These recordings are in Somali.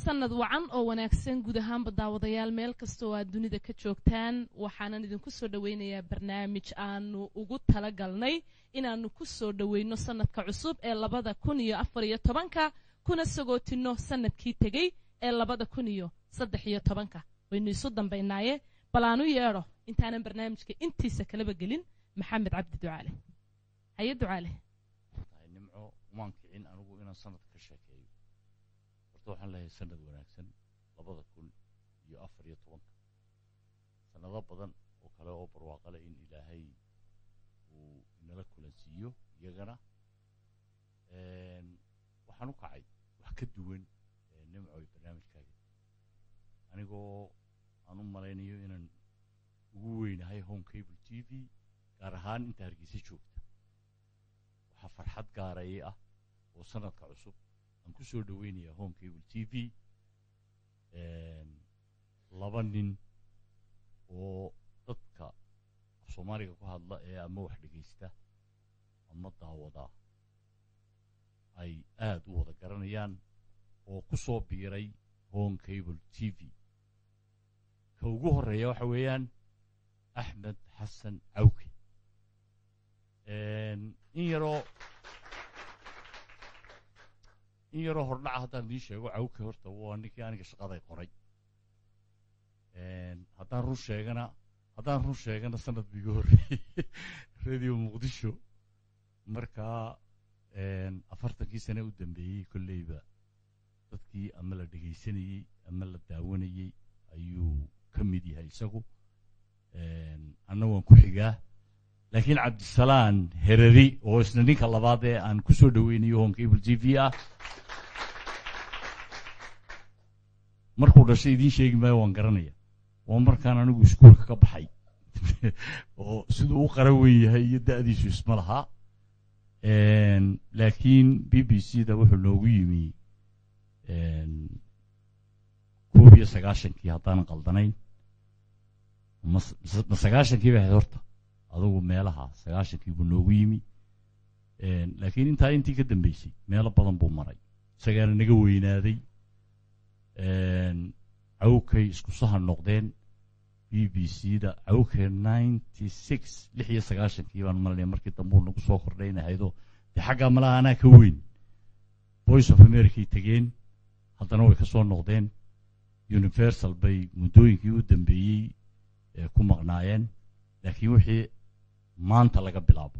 sanad wacan oo wanaagsan guud ahaan daawadayaal meel kasta oo aad dunida ka joogtaan waxaan idinku soo dhaweynayaa barnaamij aanu ugu tala galnay inaanu ku soo dhaweyno sanadka cusub ee 2014 kuna sagootino sanadkii tagay ee 2013 waynu isu dambeynaaye balaanu yeero intaanan barnaamijka intiisa kala gelin maxamed cabdi ducaale haye ducaale nimco waan kicin anigu inaan sanad ka sheekeeyo waxaan leeyahay sanad wanaagsan 2014 sanado badan oo kale oo barwaaqo leh in ilaahay uu inala kulansiiyo iyagana waxaan u kacay wax ka duwan nimco iyo barnaamijkaaga anigoo aan u malaynayo inaan ugu weynahay home cable tv gaar ahaan inta hargeysa joogta waxaa farxad gaaraya ah oo sanadka cusub aan ku soo dhaweynaya home cable tv laba nin oo dadka Soomaaliga ku hadla ee ama wax dhageysta ama daawada ay aad u wada garanayaan oo ku soo biiray home cable tv ka ugu horeeya waxa weeyaan Axmed Xasan Cawke in yaroo hordhaca haddaan idiin sheego Cawke horta waa ninkii aniga shaqaday qoray haddaan run sheegana sanad biga horreeyey radio Muqdisho markaa 40 sano u dambeeyey kolleyba dadkii ama la dhageysanayay ama la daawanayay ayuu ka mid yahay isagu anna waan ku xigaa laakiin Cabdisalaan Herari oo isna ninka labaad ee aan ku soo dhaweynayo home cable tv ah markuu dhashay idiin sheegi maayo waan garanaya waa markaan anigu iskuulka ka baxay oo siduu u qaran weyn yahay iyo da'diisu isma laha laakiin BBC da wuxuu noogu yimi 19 haddaan qaldanayn ma 19 baa horta adigu meelaha 19 buu noogu yimi laakiin intii ka dambeysay meelo badan buu maray isagana naga weynaaday Cawkay isku sahan noqdeen BBC da Cawkay 96 baan malay markii dambe uu nagu soo kordhaynaydo xagga malaha ana ka weyn Voice of America tageen haddana way ka soo noqdeen Universal bay muddooyinkii u dambeeyay ku maqnaayeen laakiin wixii maanta laga bilaabo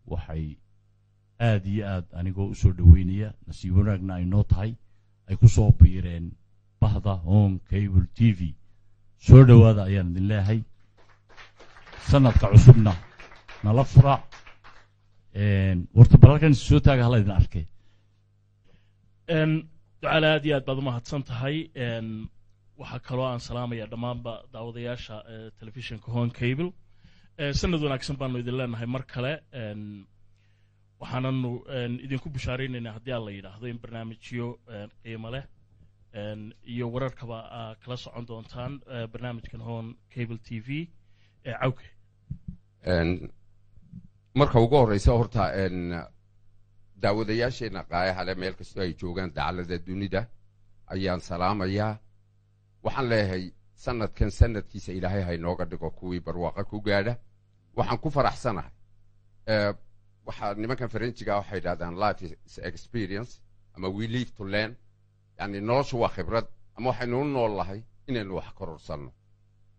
waxay aad iyo aad anigoo u soo dhaweynaya nasiib wanaagna ay noo tahay ay ku soo biireen bahda home cable tv soo dhawaada ayaan idin leeyahay sanadka cusubna nala fura warta balkan soo taaga hala idin arkay ducaale aad iyo aad baad u mahadsan tahay waxaa kaloo aan salaamaya dhammaanba daawadayaasha telefishinka home cable sanad wanaagsan baanu idin leenahay mar kale waxaananu idinku bushaaraynaynaa haddii aan la yidhaahdo in barnaamijyo qiimo leh iyo wararkaba kala socon doontaan barnaamijkan home cable tv Cawke marka ugu horeysa horta daawadayaasheena qaayaha leh meel kastoo ay joogaan dacalada dunida ayaan salaamayaa waxaan leeyahay sanadkan sanadkiisa ilaahay ha inooga dhigo kuwii barwaaqo ku gaadha waxaan ku faraxsanahay waxaa nimankan Faransiga waxay yidhaahdaan life is experience ama we live to learn yani noloshu waa khibrad ama waxaynu u noolahay inaynu wax kororsanno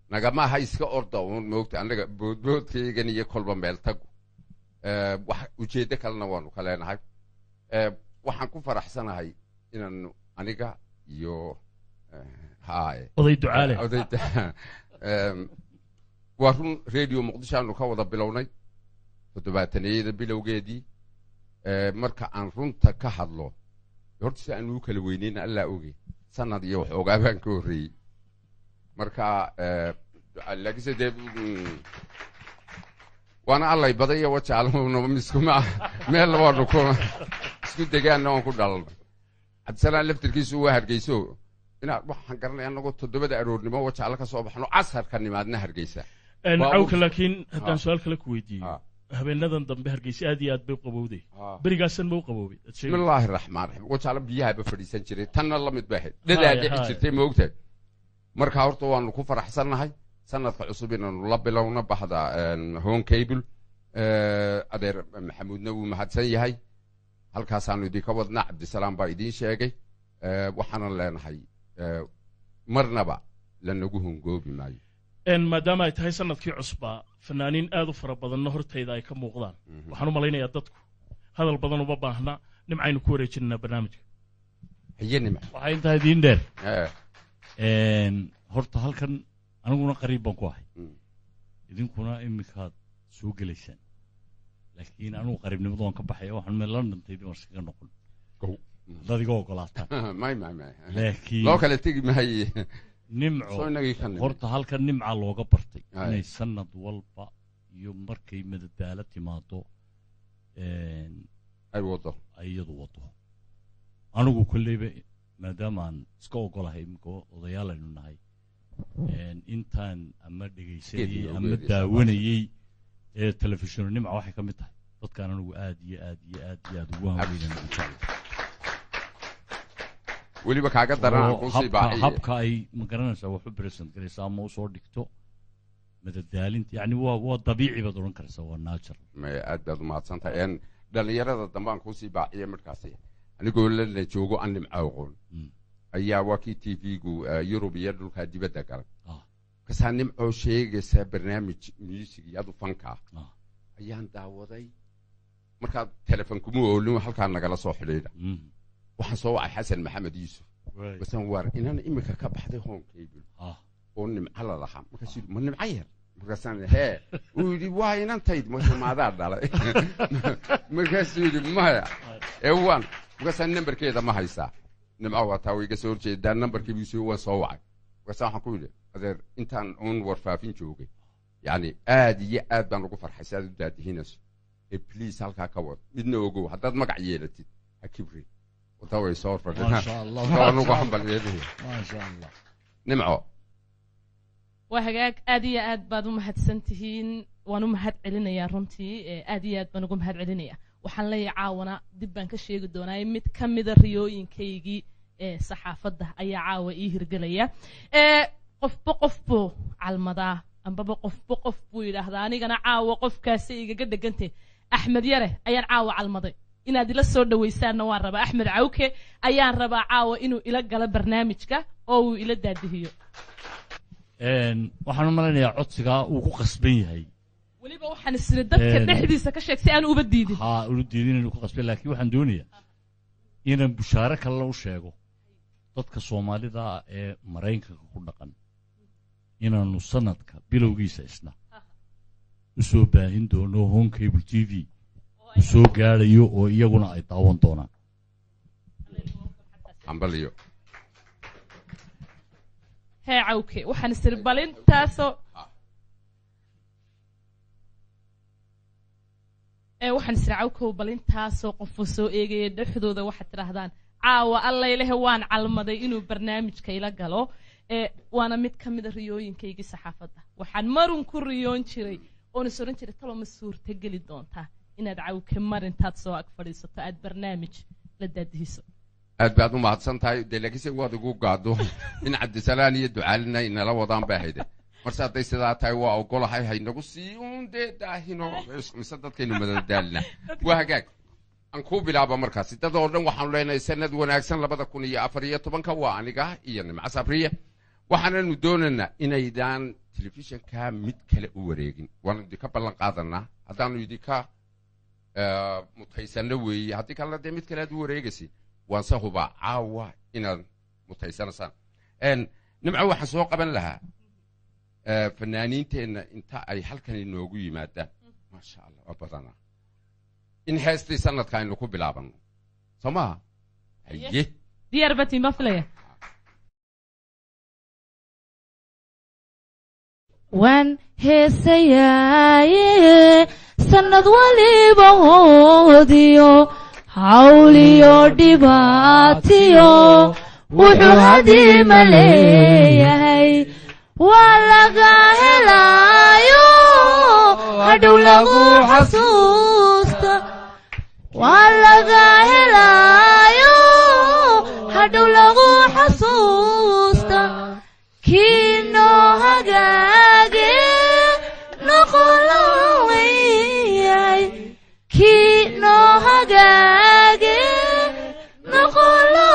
nagama aha iska orda uun moogta anaga boodboodkaygan iyo kolba meel tagu wax ujeeddo kalena waanu ka leenahay waxaan ku faraxsanahay inaanu aniga iyo oday ducaale waa run radio Muqdisho aanu ka wada bilownay 70 bilowgeedii marka aan runta ka hadlo horta si aanu kala weynayn alla oge sanad iyo wax ogaabaan ka horreeyay marka laakiin de waana allay badaya wajaalmo miskuma meel waanu ku isku degaan oo ku dhalnay Cabdisalaan laftirkiisu waa Hargeyso inaad waxaan garanay anagoo 7 aroornimo wajaal ka soo baxno casarka nimaadna Hargeysa Cawke laakiin haddaan su'aal kale ku weydiiyo habeenadan dambe hargeysa aad iyo aad bay u qabowday berigaasan ma u qaboobay bismillaahi raxmaan raxiim wajaala biyaha fadhiisan jiray tanna la mid baahay dadaa dhici jirtay ma ogtahay marka horta waanu ku faraxsannahay sanadka cusub inaanu la bilowna baxda home cable adeer maxamuudna wuu mahadsan yahay halkaasaanu idinka wadnaa cabdisalaam baa idiin sheegay waxaanan leenahay marnaba lanagu hongoobi maayo maadaama ay tahay sanadkii cusbaa fanaaniin aad u fara badanna hortayda ay ka muuqdaan waxaan u malaynayaa dadku hadal badan uma baahna nimcaynu ku wareejinanaa barnaamijka haye nimc waxay intaa idiin dheer horta halkan aniguna qariib baan ku ahay idinkuna iminkaad soo gelaysaan laakiin anugu qariibnimada waan ka baxaya waxaan meel londontaydii waan iskaga noqon haddaad iga ogolaataan laakiin loo kale tegi maaye nimco horta halkan nimca looga bartay inay sanad walba iyo markay madadaalo timaado ay wado iyadu wado anigu kolleyba maadaama aan iska ogolahay imika odayaal aynu nahay intaan ama dhegaysanayey ama daawanayey telefishinno nimca waxay ka mid tahay dadkaan anigu aad iyo aad iyo aad iyo aad ugu hanweynan ugu jeclay weliba kaaga daran kusii baaxiye habka ay ma garanaysaa wax u present garaysaa ama usoo dhigto madadaalinta yani waa dabiici baad odhan karaysaa waa natural aad baad umahadsantahay dhalinyarada dambe aan kusii baaxiye markaasi anigoo la joogo aan nimca aqoon ayaa waa kii tv-gu yurub iyo dhulkaa dibadda galay kasaa nimcoo sheegaysaa barnaamij music iyo adu fanka ayaan daawaday markaa telefon kuma oolin halkaa nagala soo xidhiidha waxaan soo wacay xasan maxamed yuusuf basaan waar inaan imika ka baxday home cable oo nimca la lahaa markaasuu yidhi ma nimca yar markaasaan hee uu yidhi waa inantayd maadaa dhalay markaasuu yidhi maya waan markaasaan nambarkeeda ma haysaa nimca waa taa way iga soo horjeedaa nambarkiibiisu waan soo wacay markaasaan waxaan ku yidhi adeer intaan uun warfaafin joogay yani aad iyo aad baan ugu farxay si aad u daadihinayso please halkaa ka wad midna ogow haddaad magac yeelatid ha kibrin وتوي صور فردنا ما شاء الله نوقع حنبل يديه ما شاء الله نمعو وهجاك أدي أد بعضهم هتسنتهين وانهم هت علينا يا رنتي أدي أد بنقوم هت علينا وحنلاقي عاونا دبان كشيء قدونا يمت كم الريوين كيجي صحافة ده أي عاوة رجلية قف على المضى أم بابا قف إلى هذا أنا جنا عاوة قف كاسي قد جنتي أحمد يره أيان عاوة على المضى inaad ila soo dhawaysaanna waan rabaa axmed cawke ayaan rabaa caawa inuu ila galo barnaamijka oo uu ila daadihiyo waxaan u maleynayaa codsigaa uu ku qasban yahay weliba waxaan isiri dadka dhexdiisa ka sheeg si aan uba diidin ula diidin inuu ku qasban laakiin waxaan doonayaa inaan bushaare kale u sheego dadka soomaalida ee maraykanka ku dhaqan inaanu sanadka bilowgiisa isna u soo baahin doono home cable tv soo gaarayo oo iyaguna ay daawan doonaan ambaliyo hee cawke waxaan isiri balintaasoo waxaan isiri cawkow balintaasoo qofuu soo eegaya dhexdooda waxaad tidhaahdaan caawa allaylehe waan calmaday inuu barnaamijka ila galo waana mid ka mida riyooyinkaygii saxaafadda waxaan marun ku riyoon jiray oon is oran jiray talo ma suurta geli doontaa inaad cawke marintaad soo ag fadhiisato aad barnaamij la daadihiso aad baad u mahadsan tahay dee laakiinse waad igu gaado in cabdisalaan iyo ducaalina inala wadaan baa hayde marse hadday sidaa tahay waa ogolahay haynagu sii uun dee daahino mise dadkaynu madadaalina waa hagaag aan kuu bilaaba markaasi dad oo dhan waxaanu leenahay sanad wanaagsan 2014 waa aniga iyo nimca sabriye waxaananu doonaynaa inaydaan telefishinka mid kale u wareegin waanu idinka ballan qaadanaa haddaanu idinka mutaysano weeye haddii kalena dee mid kale aad u wareegaysi waanse hubaa caawa inaad mutaysanaysaan nimco waxaan soo qaban lahaa fanaaniinteenna inta ay halkan inoogu yimaadaan maasha allah waa badanaa in heestii sanadka aynu ku bilaabano soo maha haye diyaar bati ma filaya waan heesayaaye sanad waliba hoodiyo hawliyo dhibaatiyo wuxuu hadiima leeyahay waa laga helaayo hadhow lagu xasuusta waa laga helaayo hadhow lagu xasuusta kii noo hagaage noqolo weyahay kii noo hagaage noqolo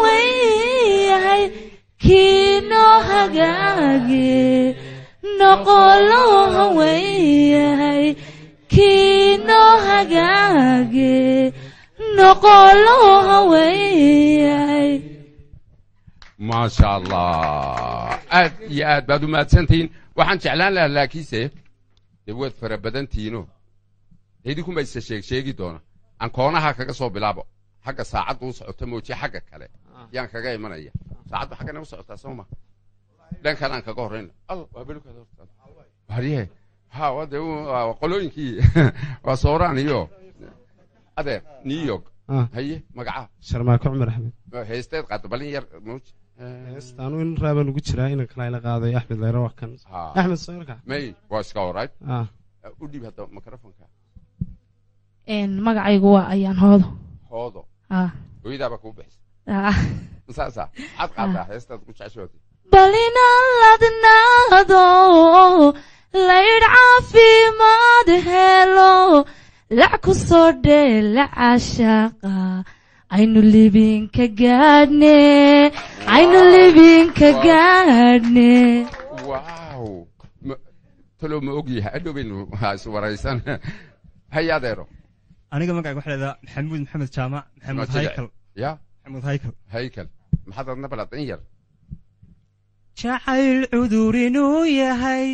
weyahay kii noo hagaage noqolo weyahay kii noo hagaage noqolo weyahay maasha allah aad iyo aad baad u mahadsantihiin waxaan jeclaan lahaa laakiinse dee waad fara badantihiino idinkuma isa sheegi doona aan koonaha kaga soo bilaabo xagga saacadda u socota moojiye xagga kale yaan kaga imanaya saacaddu xaggana u socotaa soo ma dhankan aan kaga horrayna waa belukaada hortaada warye ha wade qolooyinkii waa sooraan iyo adeer new york haye magaca sharmaako cumar axmed heesteed qaado balin yar muuj heestaanu in raabaan ugu jiraa inan kala ila qaaday axmed leyra wax kan axmed soorka may waa iska horayd u dhiib hadda mikrofonka magacaygu waa ayaan hoodo hoodo hooyadaabaa kuu bixisa saasa maxaad qaadaa heestaad ku jeceshootay bal inaan ladnaado laydh caafimaad helo lac ku soo dheela cashaaqa aynu libinka gaadhne aynu libinka gaadhne waaw talow ma og yahay adhowbaynu iswaraysan hay adeero aniga magacayga waxaa leedaha maxamuud maxamed jaamac maxamuud haykal ya maxamuud haykal haykal maxaad adna balaad in yar jacayl cudur inuu yahay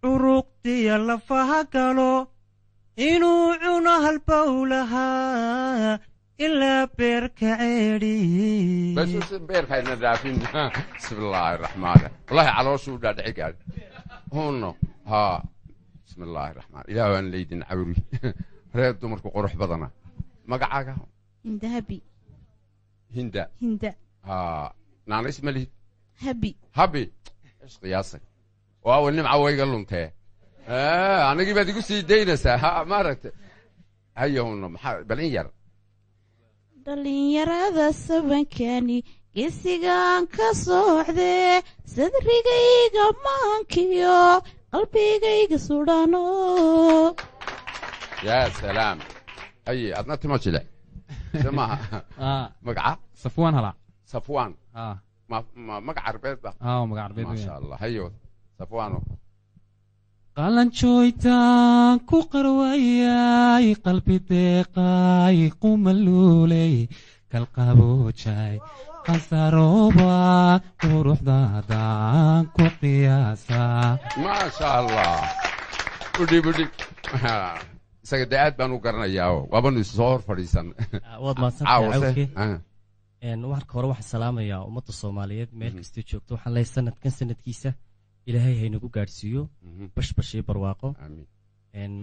curuqdiya lafaha galo inuu cuno halbowlahaa ilaa beerka ceedhi bas beerkayna dhaafin bismillaahi raxmaan wallahi calooshuu dhaadhici gaadhi huno haa bismillaahi raxmaan ilaah waan leydin cawri reer dumarku qurux badana magacaaga hindahabi hinda hinda haa naanays ma lihid habi habi ish qiyaasay waawa nimca wayga luntee anigii baad igu sii daynaysaa ha maaragtay hayahuna maxaa balin yar dhalinyarada sabankani geesigaan ka socdee sadrigayga maankiyo qalbigayga sudhano yaa salaam haye adna timo jile se maaha magaca safwaan hala safwaan magaca arbeed ba magaca arbeed maasha allah hayo safwaano qalanjooytaan ku qarwayay qalbi deeqay qumaluuley kalqaboojay qasarooba quruxdaadaan ku qiyaasaa maasha allah udhib isaga dee aad baan u garanayaa waabanu isu soo hor fadhiisan waad mahadsantahay marka hore waxaan salaamayaa ummadda soomaaliyeed meel kastoo joogto waxaan leeyahay sanadkan sanadkiisa ilaahay haynagu gaadhsiiyo bashbash iyo barwaaqo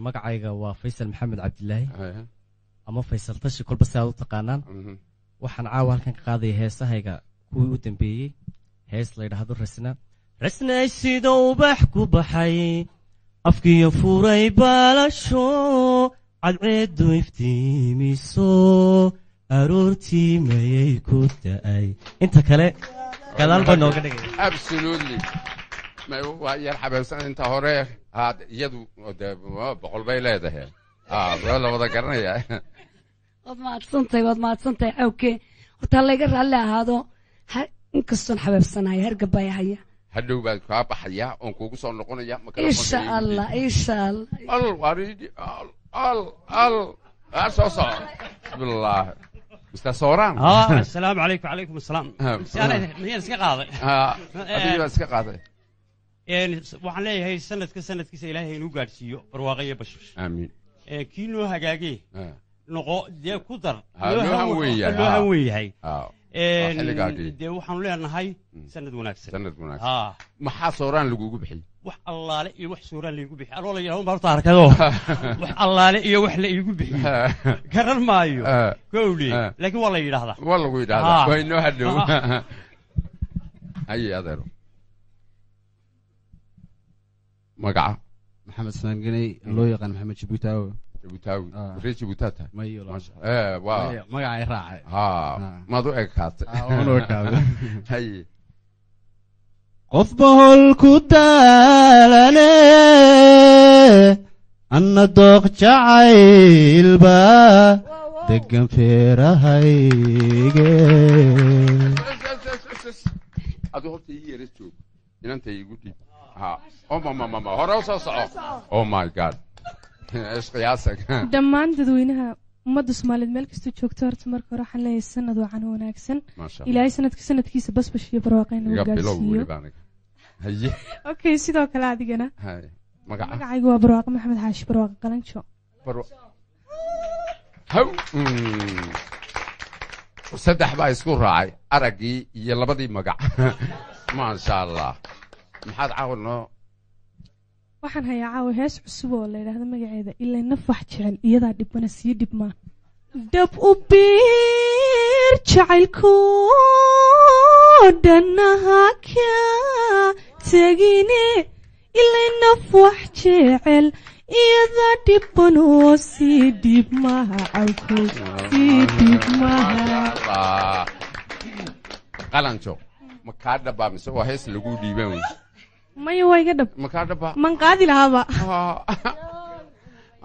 magacayga waa faysal maxamed cabdilaahi ama faysal tashi kolba si aad u taqaanaan waxaan caawa halkan ka qaadaya heesahayga kuwii u dambeeyey hees la yidhaahdo rasna rasnay sida ubax ku baxay afkiyo furay baalasho cadceedu iftiimiso aroortii mayay ku da'ay inta kale gadaal baa nooga dhigay absolutely waa yar xabeebsan inta hore iyadu boqol bay leedahay waa la wada garanaya waad mahadsantahay cawke horta layga raalli ahaado inkastoon xabeebsanayo hergabaya haya hadhow baan kaa baxayaa oon kuugu soo noqonaya insha allah soo soco bismillah mr sooraan assalaamu calaykum calaykum assalaam miyaan iska qaaday adiga baan iska qaaday waxaan leeyahay sanadkiisa ilaahay inuu gaadhsiiyo barwaaqo iyo bashbash aamiin kii noo hagaagee noqo dee ku dar loo han weyn yahay dee waxaanu leenahay sanad wanaagsan maxaa sooraan lagugu bixiyey wax allaale iyo wax sooraan laigu bixiyey anoo la yidhahdo baarta arkado wax allaale iyo wax la iigu bixiyey garan maayo gowle laakiin waa la yidhahdaa waa lagu yidhahdaa waa inoo hadhow haye adeero magaca محمد سانجني لو يقان محمد جبوتاوي ريت جبوتاتا ما يلا واو مقعي راعي ما دو اكات هي qof bahol ku daalane anna dooq jacaylba degan feerahayge adu horta ii yara joog inanta igu dhib mama hore u soo soco oh my god ishqiyaasag dhammaan dadweynaha ummadda Soomaaliyeed meel kasta joogto horta marka hore waxaan leeyahay sanad wacan wanaagsan ilaahay sanadkiisa basbash iyo barwaaqo inuu gaarsiiyo haye okay sidoo kale adigana magacaygu waa barwaaqo maxamed xaashi barwaaqo qalanjo haw saddex baa isku raacay aragii iyo labadii magac ma sha Allah maxaad caawino waxaan hayaa caawa hees cusub oo la yiraahdo magaceeda ilaa naf wax jecel iyada dhibana sii dhibma dab u biir jacaylku danaha ka tagine ilaa naf wax jecel iyada dhibana sii dhibma cawku sii dhibma qalanjo ma ka dhaba mise waa hees lagu dhiibay maya way ga dhab ma ka dhaba man qaadi lahaba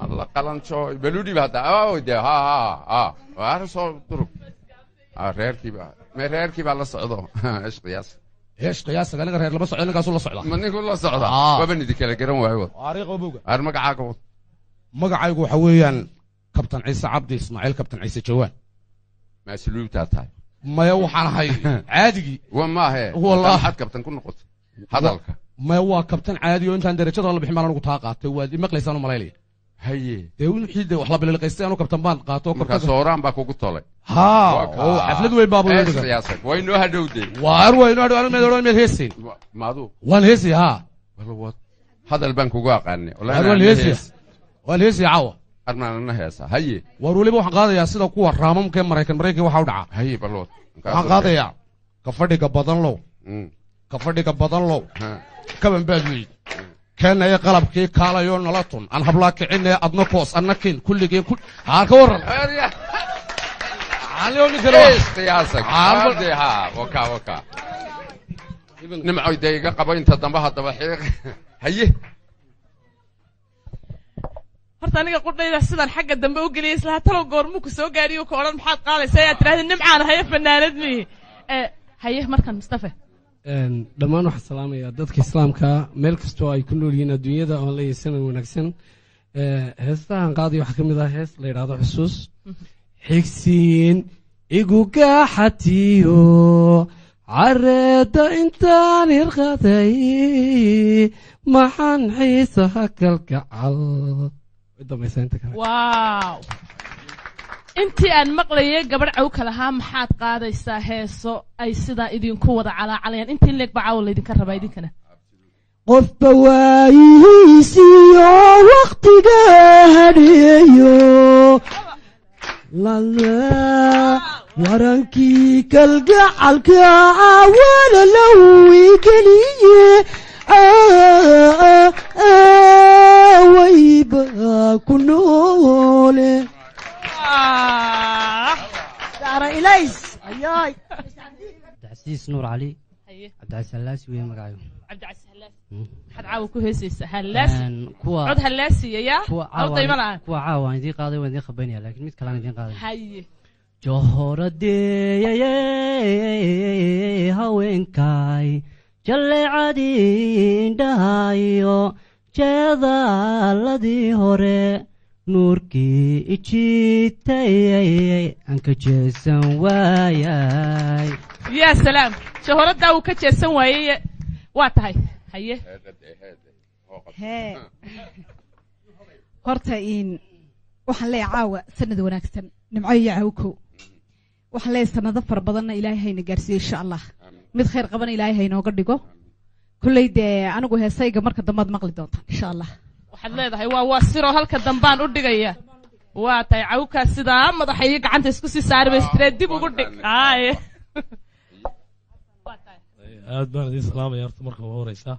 Allah qalanjo baludi bada de waa soo durug reerkii baa la socdo ishqiyaas aniga reer lama socdo ninkaas la socda ma ninku la socda waba nidi kala garan waayo ariiqo buuga magacaaga magacaygu waxa weeyaan kabtan ciise cabdi ismaaciil kabtan ciise jawaan masluubta tahay maya waxaan ahay caadigii maahe wallahi kabtan ku noqotay hadalka maya waa kabtan caadi oo intaan darajada la bixin maalan ugu taa qaatay waa maqlaysaan maleelay haye de wixii de wax la bilaqaystay anu kabtan baan qaato marka sooraan baa kugu tolay oo xaflad weyn baa buu siyaasad way noo hadhowday way noo hadhow meel oran meel heesay maadu waan heesay walaal hadal baan kugu aqaanay waan heesay caawa armaana heesa haye war waliba waxaan qaadayaa sida kuwa raamamka Mareykan waxa u dhaca haye balood waxaan qaadayaa ka fadhiga badan low kaban baadweyd كان قلب كي كالا يون نلاتون أن هبلاك عنا أدنى كوس أن كين كل جين كل هالكور عليهم كروس قياسك عبدي وكا نمعي دقيقة قبل أنت ضمها ضبحيق هيه horta aniga qudhayda sidan xagga dambe u galiyay isla talo goormu ku soo gaariyo ka oran maxaad qaadaysaa aad tiraahdo nimcaan haye fanaanad mi haye markan Mustafa dhammaan waxaan salaamayaa dadka islaamka meel kastoo ay ku nool yihiin adduunyada oo la yeesan wanaagsan heestahan qaadi waxa kamid ah hees la yiraahdo xusuus xigsiin igu gaaxatiyo careeda intaan irqaday maxaan xiisaha kalgacal waaw intii aan maqlayay gabadh cawka lahaa maxaad qaadaysaa heeso ay sidaa idinku wada calaacalayaan intii leeg baa caawa laydinka rabaa idinkana qofba waayihiisiyo waqtiga hadheeyo warankii kalgacalka wala lowi geliye wayba ku noole دار إليس أياي عبد العزيز نور علي عبد العزيز هلاسي وين مقعيو عبد العزيز هلاسي حد عاو كوهيسيس هلاسي عود هلاسي يا أو طيب الآن كوا عاو عندي قاضي وعندي خبيني لكن ميت كلام عندي قاضي هاي جوهر دي هوين كاي جل عادي دهايو جذا الذي هوري nuurkii ijiitay aan ka jeesan waayay yaa salaam shahoradda uu ka jeesan waayay waa tahay haye horta waxaan leeyahay caawa sanad wanaagsan nimco iyo cawko waxaan leeyahay sanado fara badanna ilaahay hayna gaarsiiyo insha Allah mid khayr qaban ilaahay haynooga dhigo kullay dee anigu heesayga marka dambaad maqli doontaan insha Allah waxaad leedahay waa siro halka dambaan u dhigaya waa tahay cawka sidaa madaxa iyo gacanta isku sii saaribay street dib ugu dhig aad baan idin salaamaya horta marka ugu horeysa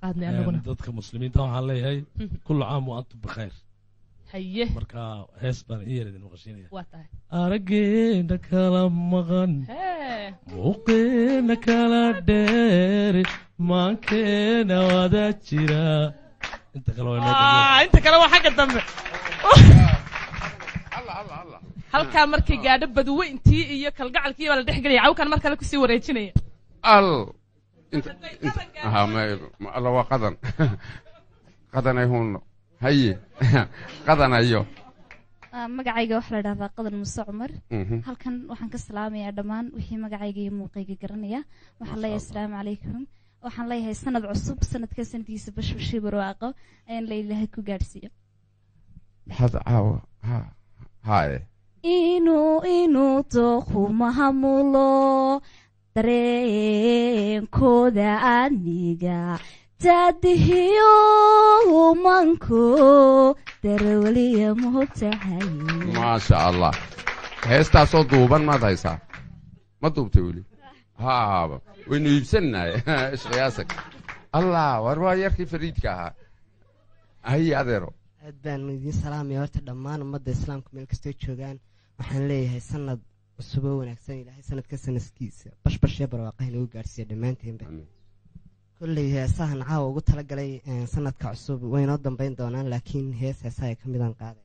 qaadnay anaguna dadka muslimiinta waxaan leeyahay kullu caam wa antum bikhayr haye marka hees baan iyeerin maqashinaya waa tahay arageena kala maqan muuqeena kala dheer maankeena wada jira inta kale waa xagga dambe halkaa markay gaadho badweyntii iyo kalgacalkii baa la dhex gelaya cawkan mar kale kusii wareejinaya alla waa qadanay huunno haye qadanayo magacayga waxaa la dhahdaa qadan muuse cumar halkan waxaan ka salaamayaa dhammaan wixii magacayga iyo muuqayga garanaya waxaan leeyahay asalaamu calaykum waxaan leeyahay sanad cusub sanadka sanadkiisa bashbashii barwaaqo ayaan la ilaahay ku gaadhsiiyo maxaad caawa haye inuu dooqu mahamulo dareenkooda aniga taadihiyo manko darawaliya muhtahay maasha allah heestaasoo duuban maad haysaa ma duubtay weli haaba waynu iibsannahay ishqiyaasag allah war waa yarkii fariidka ahaa haye adeero aad baan idiin salaamaya horta dhammaan ummadda islaamka meel kastoo joogaan waxaan leeyahay sanad cusub oo wanaagsan ilaahay sanadka sanadkiisa bashbashee barwaaqaha inagu gaadhsiiya dhammaanteenba kolley heesahan caawa ugu talagalay sanadka cusub waynoo dambayn doonaan laakiin heesaha ay ka midaan qaaday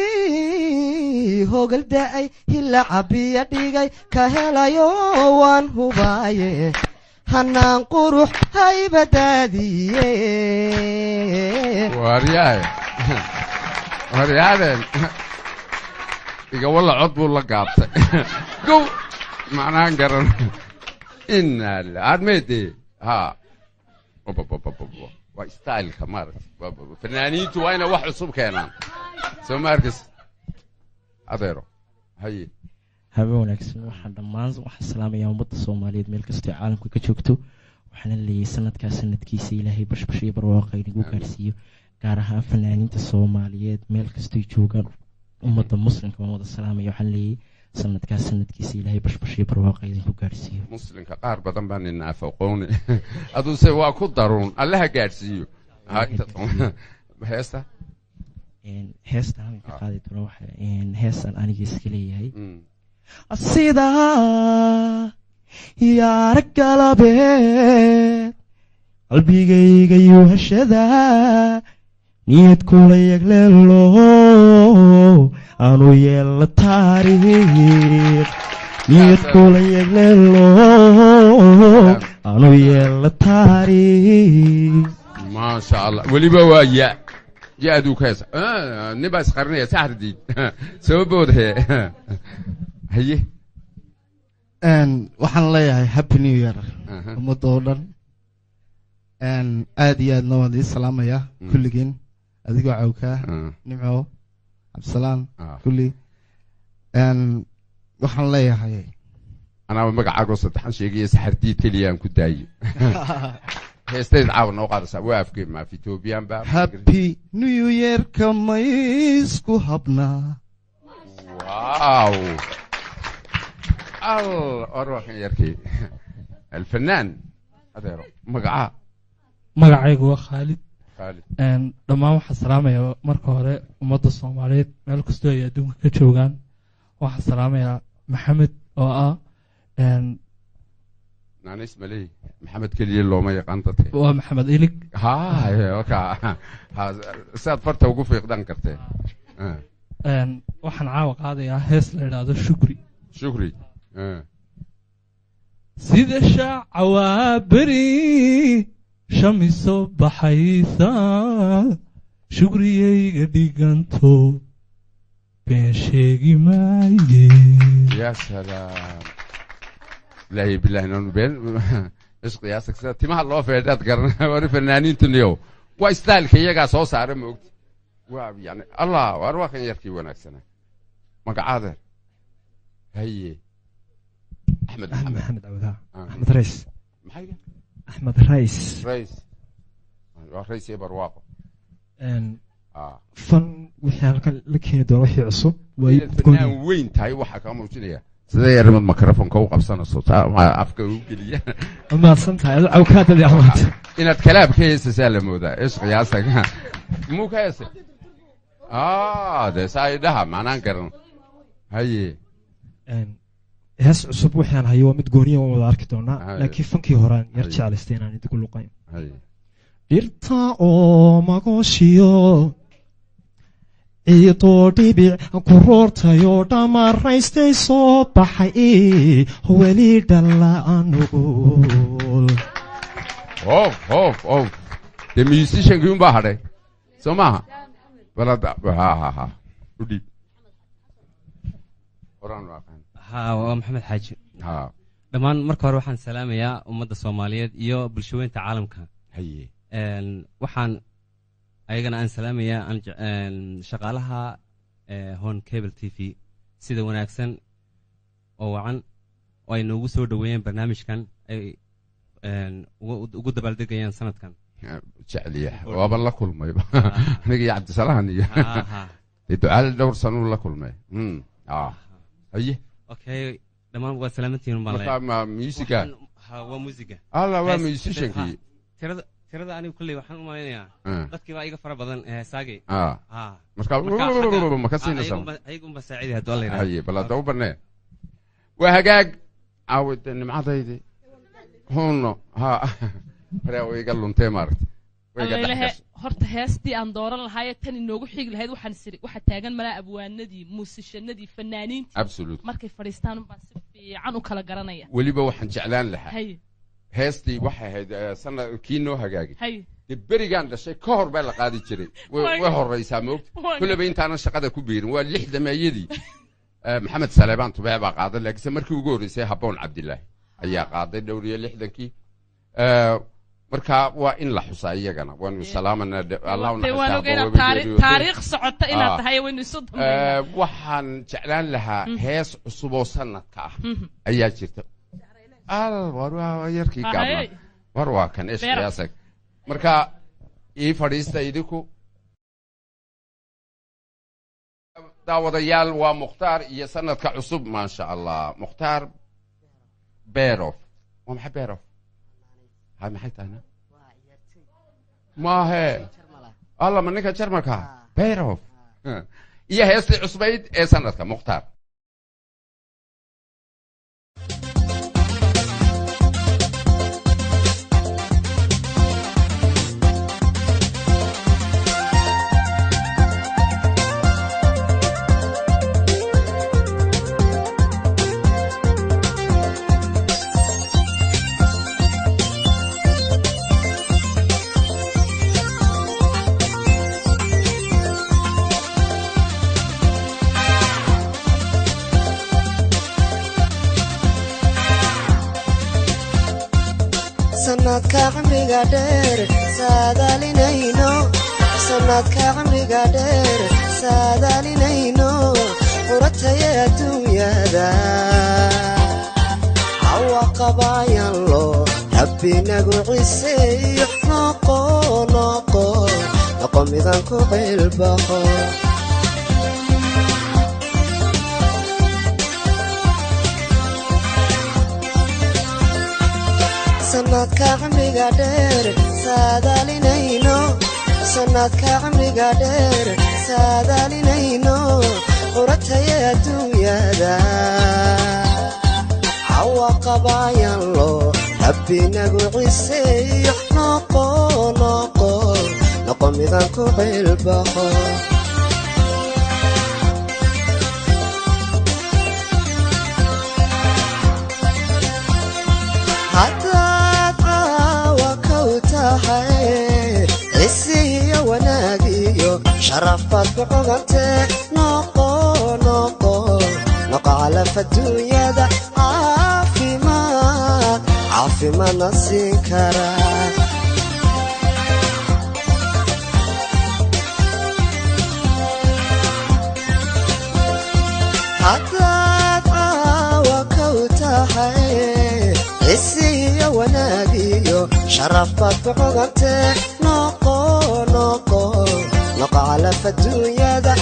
sidii hogal da'ay hila cabiya dhigay ka helayo waan hubaaye hanaan qurux haybadaadiye waryaadeen iga walla cod buu la gaabtay gow macnaan garan aadmeedee waa styleka maaragta fanaaniintu waa inay wax cusub keenaan soo ma arkis adeero haye habe wanaagsan waxaan dhammaan waxaan salaamayaa ummadda soomaaliyeed meel kastoo caalamka ka joogto waxaana leeyahay sanadkaa sanadkiisa ilaahay bashbash iyo barwaaqa inagu gaarsiiyo gaar ahaan fanaaniinta soomaaliyeed meel kastoo joogaan ummadda muslimka waan wada salaamaya waxaan leeyahay sanadkaa sanadkiisa ilaahay bashbash iyo barwaaqa idinku gaarsiiyo muslimka qaar badan baan ina afaqooni aduse waa ku daruun allaha gaadhsiiyo heesta heesta halka qaadi doono waxa heestan aniga iska leeyahay sidaa yaara galabeed qalbigayga yuhashadaa niyad kula yagleelo aanu yeelna taariikh niyad kula yagleelo aanu yeelna taariikh maasha allah weliba waa ya-duu ka heesa nin baa isqarinaya saxardiid sababood haye waxaan leeyahay happy new year ummadda oo dhan aad iyo aadna waan idin salaamayaa kulligiin adigoo cawkaa nimco cabdisalaan kulli waxaan leeyahay anaaba magacaagoo saddexan sheegaya saxardiid keliya aan ku daayo heestayd caawa noo qaadaysaa waa afgee maaf ethoobiyan ba happy new yearka maysku habnaa wow orwakan yarkii alfanaan adeero magacaa magacaygu waa khaalid dhammaan waxaan salaamayaa marka hore ummadda soomaaliyeed meel kastoo ay adduunka ka joogaan waxaan salaamayaa maxamed oo ah nanis maley maxamed keliya looma yaqaan dadka waa maxamed ilig siaad farta ugu fiiqdan kartee waxaan caawa qaadayaa hees la idhaahdo shukri sida shaaca waa beri shamiso baxaysa shukriyayga dhiganto been sheegi maaye ya salaam ilaahi billahi nanu been isqiyaasag sida timaha loo feedhaad garan wari fanaaniintuniyow waa istaalka iyagaa soo saara moogta waa yani allah war waa kan yarkii wanaagsana magacaada haye أحمد عودا أحمد رئيس أحمد رئيس رئيس يبر واقع فن وحي لك هنا دور وحي عصب الفنان وين تاي وحا كما وجنيا sidee yarmad mikrofonka u qabsanayso afka u geliya maadsantahay adu cawkaadadii amaanta inaad kalaab ka heesasaa la moodaa ish qiyaasaga muu ka heesay dee saa idhaha macnaan garan haye hees cusub waxaan hayo waa mid gooniya waan wada arki doonaa laakiin fankii horaan yar jeclaystay inaan idigu luqayn dhirta oo magooshiyo ciidoo dhibic ku roortayoo dhamaraystay soo baxay weli dhalla anugul dee musiciankii unbaa hadhay soo maaha udhiib waa maxamed xaaji dhammaan marka hore waxaan salaamayaa ummadda soomaaliyeed iyo bulshaweynta caalamka waxaan ayagana aan salaamayaa shaqaalaha hon cable t v sida wanaagsan oo wacan oo ay noogu soo dhoweeyeen barnaamijkan ay ugu dabaaldegayaan sanadkan jecliya waaba la kulmayba aniga iyo cabdisalahan iyo ducaale dhowr sanuu la kulmay haye okay dhammaan waa salaamantiin marka musiga waa musiga alla waa musiciankii tirada anigu kulley waxaan u malaynayaa dadkii baa iga fara badan heesaagay marka ma ka siinaysaa ayagunba saaciday hadduu alla yidhahdo haye bal hadda u banee waa hagaag caawid nimcadaydi huno hare way iga luntee maaragtay horta heestii aan dooran lahaayee tan inoogu xigi lahayd waxaan siri waxa taagan malaa abwaanadii muusishanadii fanaaniintii markay fadhiistaan unbaan si fiican u kala garanaya weliba waxaan jeclaan lahaa heestii waxay ahayd sanadkii noo hagaagay dee berigaan dhashay ka hor baa la qaadi jiray way horraysaa moogta kulleba intaanan shaqada ku biirin waa 60meeyadii maxamed saleebaan tubee baa qaaday laakiinse markii ugu horreysay habboon cabdilaahi ayaa qaaday dhowr iyo 60kii marka waa in la xusaa iyagana waanu salaamanaa taariikh socota inaad tahay waynu isu dambeynaa waxaan jeclaan lahaa hees cusub oo sanadka ah ayaa jirta war waa yarkii gaabna war waa kan ish qiyaasag marka ii fadhiista idinku daawadayaal waa mukhtaar iyo sanadka cusub maasha allah mukhtaar beerof waa maxay beerof هاي ما حيت أنا ما هي الله من نكا شرمكها بيروف يا هيستي عصبيد إيه سنتك مختار sanadka cimriga dheer saadaalinayno sanadka cimriga dheer saadaalinayno qurataya adduunyada hawa qabayan loo rabbinagu ciseeyo noqo midaan ku qilbaqo sanadka cimriga dheer saadaalinayno sanadka cimriga dheer saadaalinayno qurataya adduunyada hawa qabayan loo rabbinagu ciseeyo noqo midaan ku qilbaqo عسي وناقيو شرفت بعقبته نقو على فالدنيا ذا عافي ما نسيكرا حتى وكوتها عسي وناقيو شرفت بعقبته نقو على فالدنيا ذا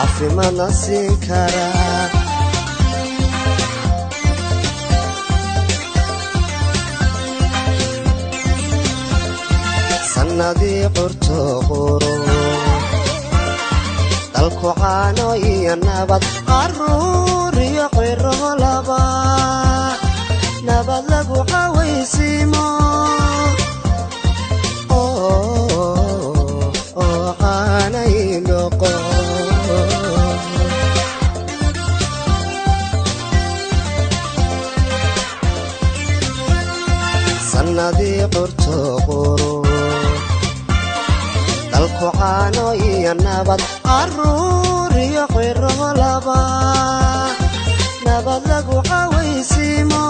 caafimana siin karaa sannadii curto quro dalku caano iyo nabad caruur iyo qiro laba nabad lagu cawaysiimo aanay noqo sannadii curto quro dalku caano iyo nabad caruur iyo qiro laba nabad lagu cawaysiimo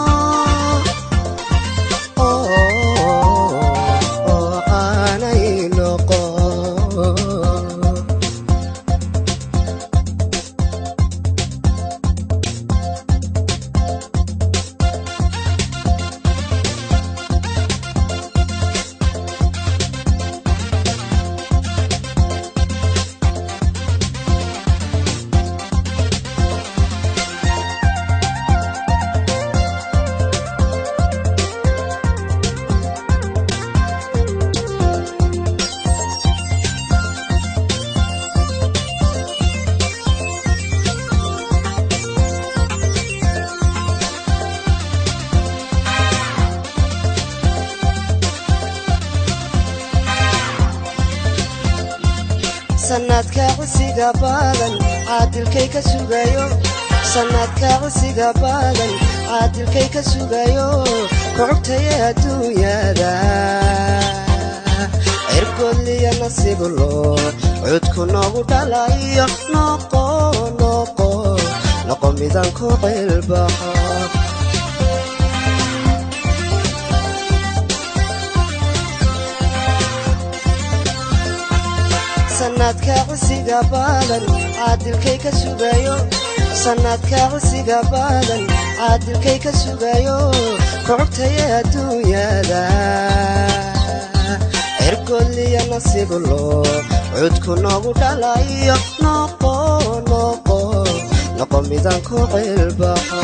aanay noqo sanadka cisiga badan caadilkay ka sugayo sanadka cisiga badan caadilkay ka sugayo kocogtaya adduunyada cirkoodliya nasiiblo cudku noogu dhalayo noqo midaan ku qeylbaxo sanadka cisiga badan caadilkay ka sugayo sanadka cisiga badan caadilkay ka sugayo kocogtaya adduunyada cirkoodliya nasiiblo cudku noogu dhalayo noqo midaan ku qeylbaxo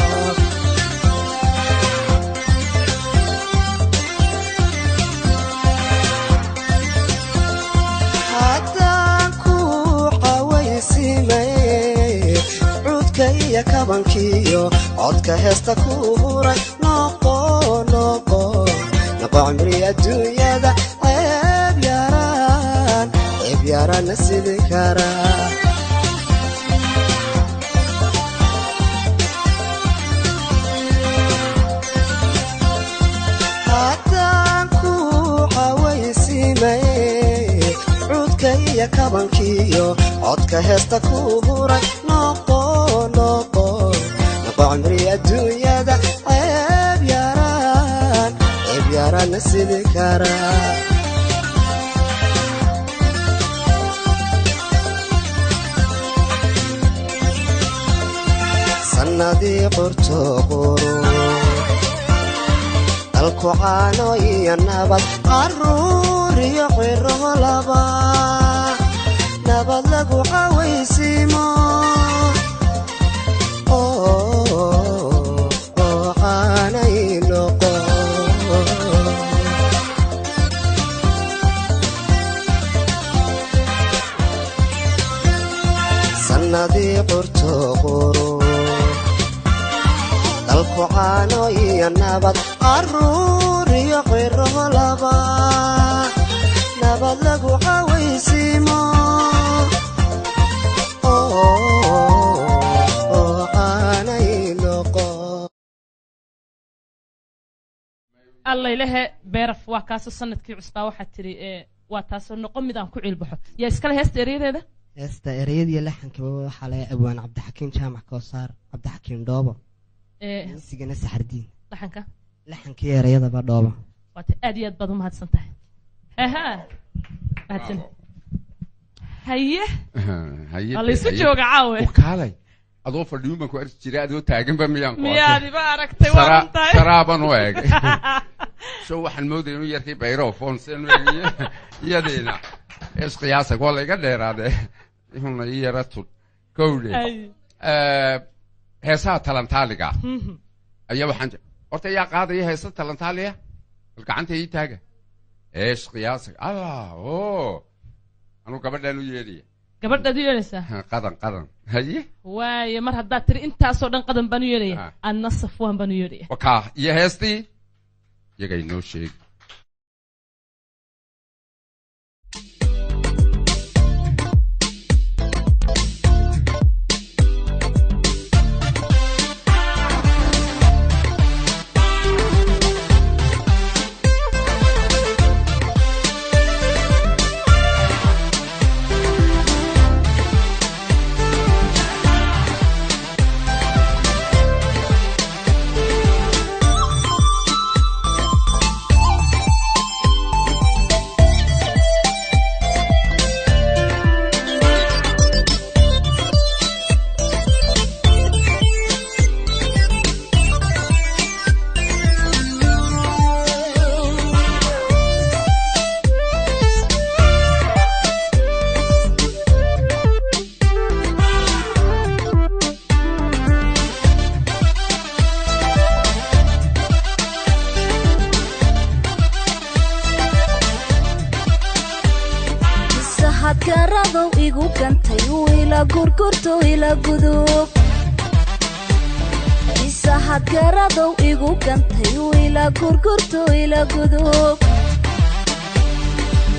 cudka iyo kabankiyo codka heesta ku huray noqo cimri adduunyada ceeb yarana sidi karaa haddaan ku cawaysimay cudka iyo kabankiyo codka heesta ku huray noqo cimri adduunyada ceeb yarana sidi karaa sannadii curto quro dalku caano iyo nabad caruur iyo qiro laba nabad lagu cawaysiimo aanay noqo sannadii curto quro dalku caano iyo nabad caruur iyo qiro laba nabad lagu cawaysiimo aanay noqo alla ilahe beeraf waa kaasoo sanadkii cusbaa waxaad tiri waa taasoo noqo mid aan ku ciilbaxo yaa iskale heesta erayadeeda heesta ereyadiiyo laxankaba waxaa laga abwaan cabdixakiin jaamac koosaar cabdixakiin dhoobo sigana saxardiin laxanka laxankii ereyadaba dhoobo waata aad iyo aad baad u mahadsan tahay mahadsan haye waa laysu jooga caawe kaalay adoo fadhiyuun baan ku arki jiray adoo taaganba miyaan miyaadiba aragtay waa runtahay saraaban u eegay so waxaan moodaya inuu yarkay bayrofoon iyadiina isqiyaasa waa layga dheeraade ihuna ii yara tud kowdhe heesaha talantaaliga ayaa waxaan horta yaa qaadaya heesa talantaaliya bal gacanta ii taaga eesh qiyaasa allah anuu gabadhaan u yeedhaya gabadhaad u yeedhaysaa qadan haye waaye mar haddaad tiri intaasoo dhan qadan baan u yeedhaya anna safwaan baan u yeedhaya wakaa iyo heestii iyaga inoo sheegi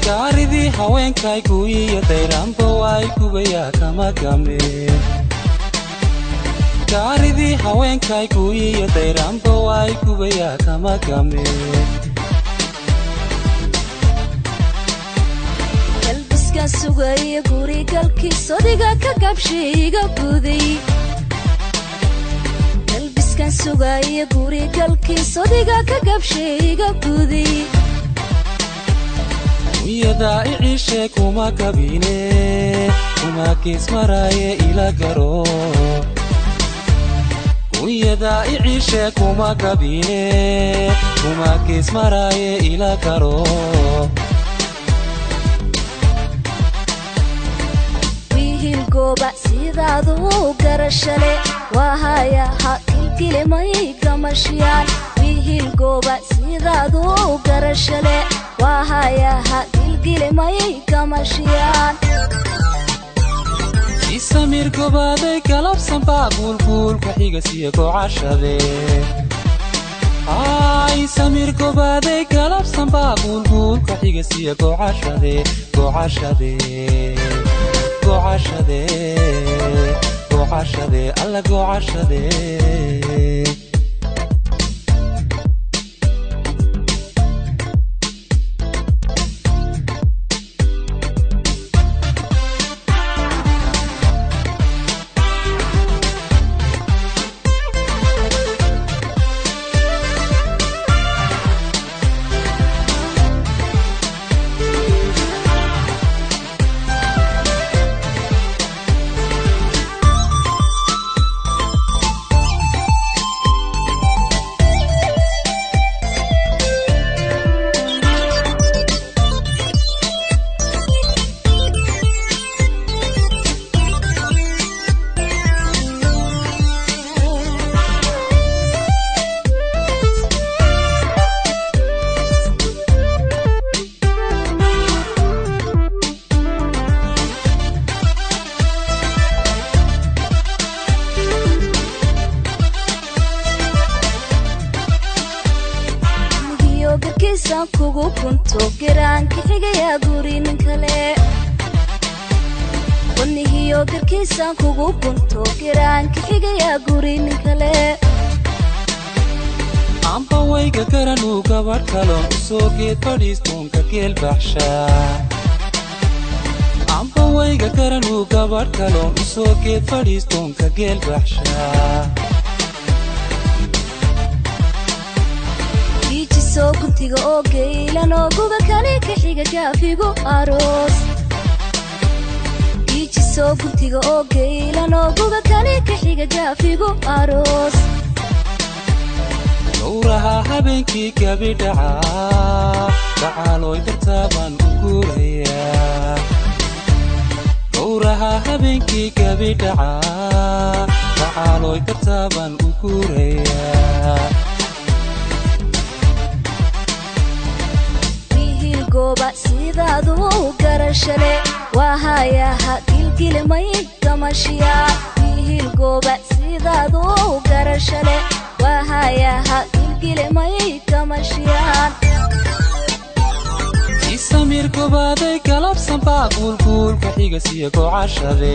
gaaridii haweenkaygu iyo dayraanba waay gubayaa kama game gaaridii haweenkaygu iyo dayraanba waay gubayaa kama game galbiskan sugaya gurigalkiis odiga ka gabshiiga guday galbiskan sugaya gurigalkiis odiga ka gabshiiga guday wiyadaa iciishe kuma kabine kuma kiismaraaye ila garo wiyadaa iciishe kuma kabine kuma kiismaraaye ila garo wiihilgooba sidaadu garashale wahaya ha kilkilimay gamashiyaan wiihilgooba sidaadu garashale wahaya ha kilkilimay gamashiyaan isamir gobaaday galabsan baa guulguulka xigasiya gocashade isamir gobaaday galabsan baa guulguulka xigasiya gocashade gocashade gocashade gocashade alla gocashade kugu kunto garaanka xigaya guri nin kale wanihiyo garkiisa kugu kunto garaanka xigaya guri nin kale amba wayga garanu gabadh kaloon usoo geed fadhiistoonka geel baxshaa amba wayga garanu gabadh kaloon usoo geed fadhiistoonka geel baxshaa soo guntiga oo geylan oo guga kale ka xiga gaafigu aroos iiji soo guntiga oo geylan oo guga kale ka xiga gaafigu aroos dhowraha habeenkii gabidhacaa gacaalooy dartaabaan u guurayaa dhowraha lahaa habeenkii gabi dhacaa waxaalooy dartaabaan u guurayaa gooba sidaadu garashale waa hayaha gilgilmay gamashiya wiil gooba sidaadu garashale waa hayaha gilgilmay gamashiyaan isamir gobaaday galabsan baa guulguulka xiga siya gocashade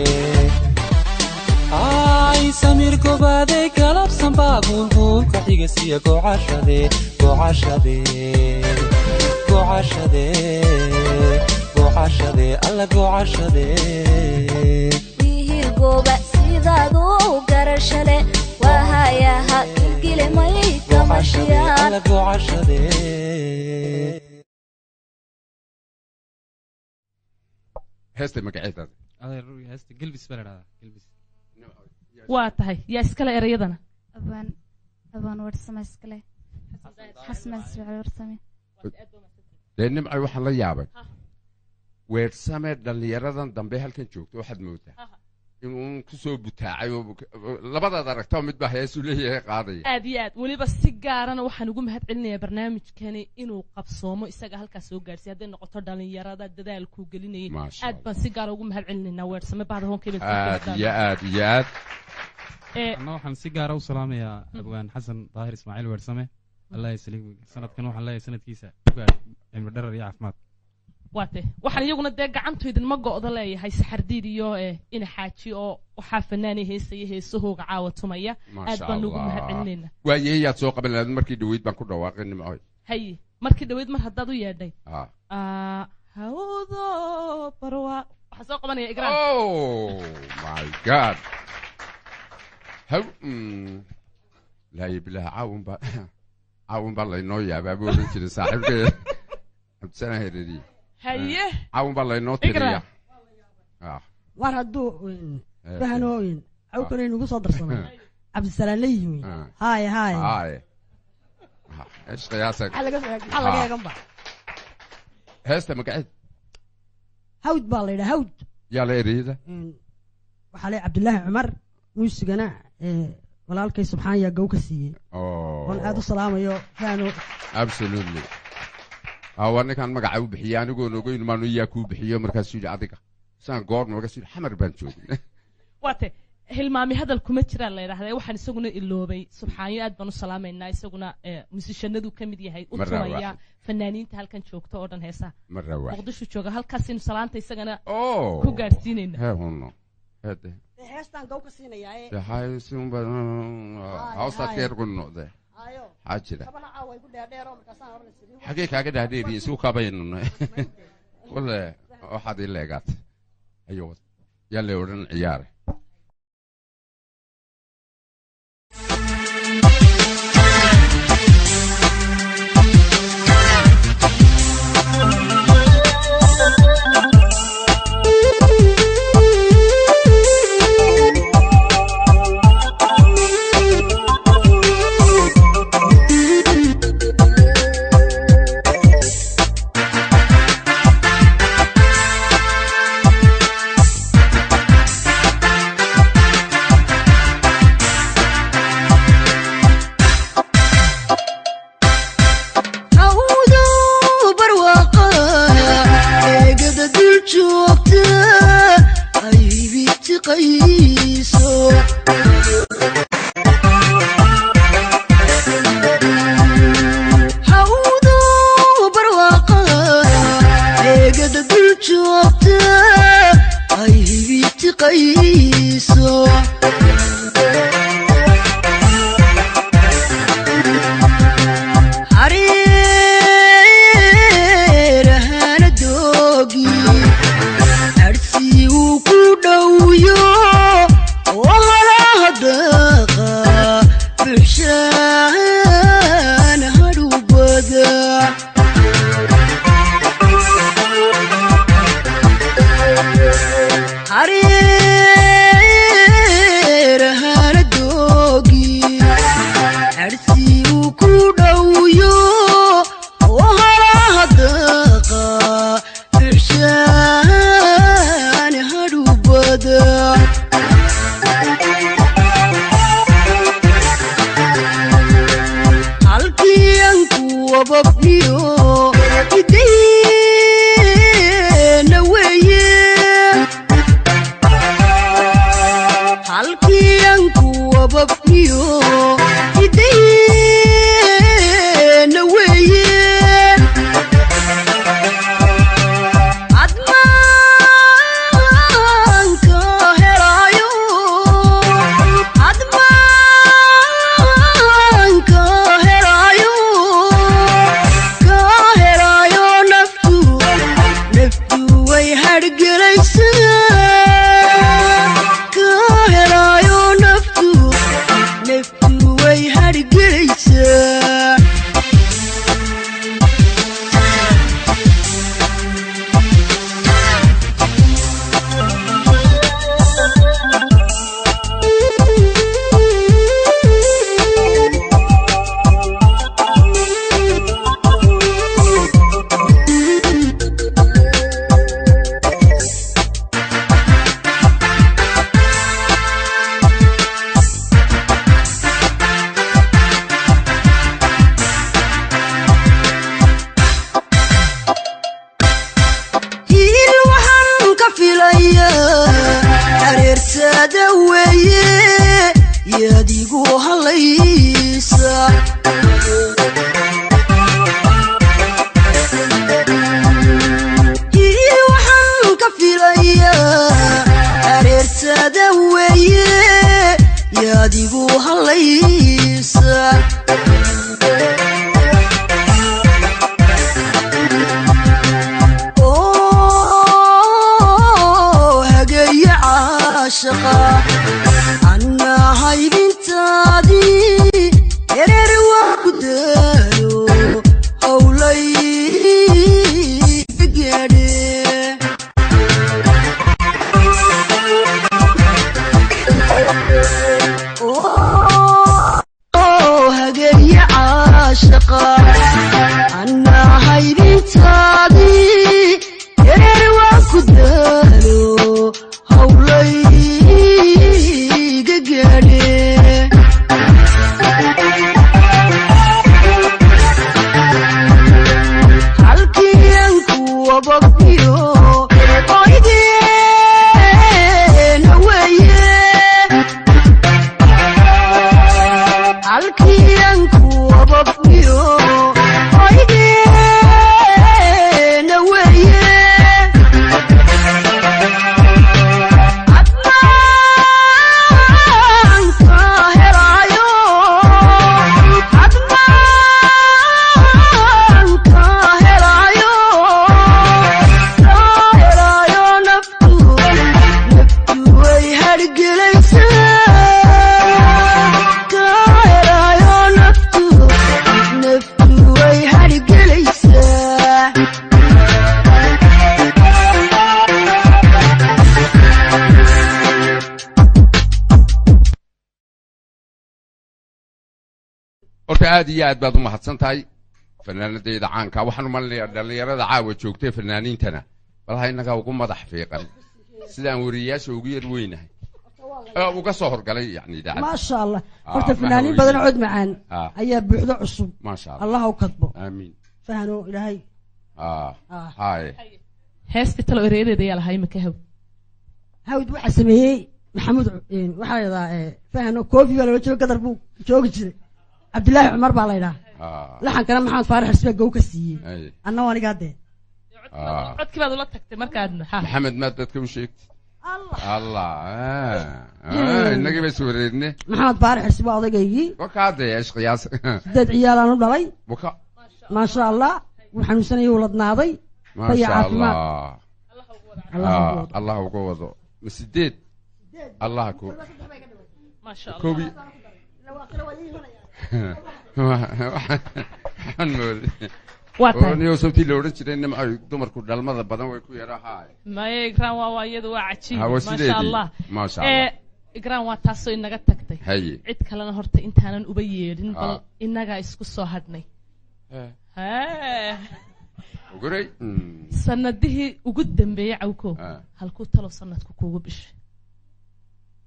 isamir gobaaday galabsan baa guulguulka xiga siya gocashade gocashade gocashade alla gocashade wiil gooba sidaadu garashale waa hayaha gilgilmay gamashiyaan alla gocashade heesta magaceedaada heesta gelbis baa ladhahdaa gelbis waa tahay yaa iskale erayadana abaan warsame iskale xasman sicil warsame dee nimcay waxaan la yaabay weersame dhallinyaradan dambe halkan joogto waxaad moodaa inuu ku soo butaacay oo labadaad aragtaba mid baa heesuu leeyahay qaadaya aad iyo aad weliba si gaarana waxaan ugu mahad celinayaa barnaamijkani inuu qabsoomo isaga halkaas soo gaarsiy hadday noqoto dhallinyarada dadaalkuu gelinayay aad baan si gaara ugu mahad celinaynaa weersame bahda honkebel aad iyo aad iyo aad anna waxaan si gaara u salaamayaa abwaan xasan daahir ismaaciil weersame allah yasliim sanadkan waxaan leeyahay sanadkiisa cilmi dharar iyo caafimaad waate waxaan iyaguna dee gacantu idinma go'do leeyahay saxardiid iyo ina xaaji oo waxaa fanaani heesaya heesahooga caawa tumaya aad baan ugu mahad celinaynaa waayeyaad soo qaban lahayd markii dhaweyd baan ku dhawaaqay nimcoy haye markii dhaweyd mar haddaad u yeedhay hawdo barwa waxaa soo qabanaya igraan oh my god haw laayi bilaha caawun baa laynoo yaabaa buu odhan jiray saaxiibkay cabdisana hereriye haye caawun baa laynoo tiriya war hadduu fahanooyin cawkana inugu soo darsamay cabdisalaan la yimi haye maxaa laga eeganba heesta magaceed hawd baa la yidhaha hawd yaa la ereyada waxaa le cabdillaahi cumar muusigana walaalkay subxaan yaa gow ka siiyey oon aad u salaamayo fahano absolutely waa ninkaan magaca u bixiyey anigoon ogeyn maanu iyaa kuu bixiyo markaasuu yidhi adiga saan goor nooga sii xamar baan joogin waate hilmaami hadal kuma jiraan la yidhahdaa waxaan isaguna iloobay subxaanyo aad baan u salaamaynaa isaguna musishanadu ka mid yahay u tumaya fanaaniinta halkan joogta oo dhan heesaha muqdisho jooga halkaasaynu salaanta isagana ku gaadhsiinayna heestaan gow ka siinayaa hawstaad ka yargu noqde maxaa jira xagee kaaga dhaadheeriye isku kabaynuna wale waxaad ii leegaatay ayo yaa le odhan ciyaare way hargeysaa yadigu halaysa waxaan ka filayaa areertada weeye yadigu halaysa hageeye caashaqa haybintaadii ereer waa ku daalo howlay gaadhe hageeye caashaqa annaa haybintaadii ereer waa ku daalo howlay halkiian kuwa bogyo oygeena weye halkiian kuwa bogyo oygeena weye horta aad iyo aad baad u mahadsan tahay fanaanadayda caanka waxaan u malinayaa dhallinyarada caawa joogtay fanaaniintana bal inaga ugu madax fiiqan sidaan wariyaasha ugu yar weynahay uga soo horgalay yani idaacada maasha allah horta fanaaniin badan cod macaan ayaa buuxdo cusub maasha allah allah u kadbo aamiin fahano ilaahay haye heesti talo ereereeda ayaa lahaa imika hawd waxaa sameeyey maxamuud waxaa la yidhahaa fahano koofi baa loola jooga gadar buu joogi jiray cabdillaahi cumar baa la yidhaha laxankana maxamed faarax xisbaa gow ka siiyey anna anigaa dee codkii baad ula tagtay markaad maxamed maad dadka u sheegtay allah innagii bay swareedne maxamed faarax xisbaa odaygii wakaadee ishqiyaas 8 ciyaalaan u dhalay maasha allah wuu xanuunsanayay uu ladnaaday maasha allah allah uga wado ma 8 allah ku maasha allah koobi niyo sabtii la odhan jiray nimco dumarku dhalmada badan way ku yarahaa maye igraan waa iyadu waa cajiib maasha allah igraan waa taasoo inaga tagtay cid kalena horta intaanan uba yeedhin bal inagaa isku soo hadhnay sanadihii ugu dambeeyey cawko halkuu talo sanadku kuugu bishay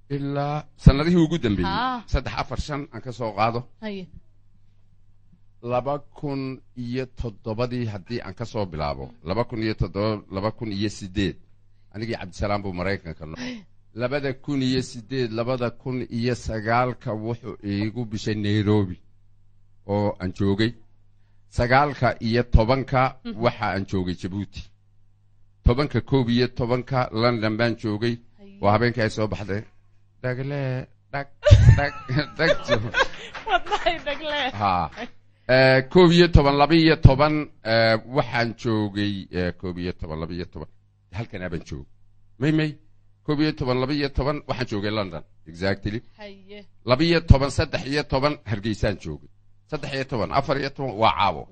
ilaa sanadihii ugu dambeeyey 3 4 5 aan ka soo qaado 2007 haddii aan ka soo bilaabo 2007 2008 anigii cabdisalaam buu maraykanka no 2008 2009 wuxuu iigu bishay Nairobi oo aan joogay 9 iyo 10 waxa aan joogay Djibouti 10 koob iyo 10 London baan joogay waa habeenkii ay soo baxday dagle dag wallahi dagle koob iyo 10 2 iyo 10 waxaan joogay koob iyo 10 2 iyo 10 halkan baan joogay may 11 12 waxaan joogay London exactly haye 12 13 hargeysaan joogay 13 14 waa caabo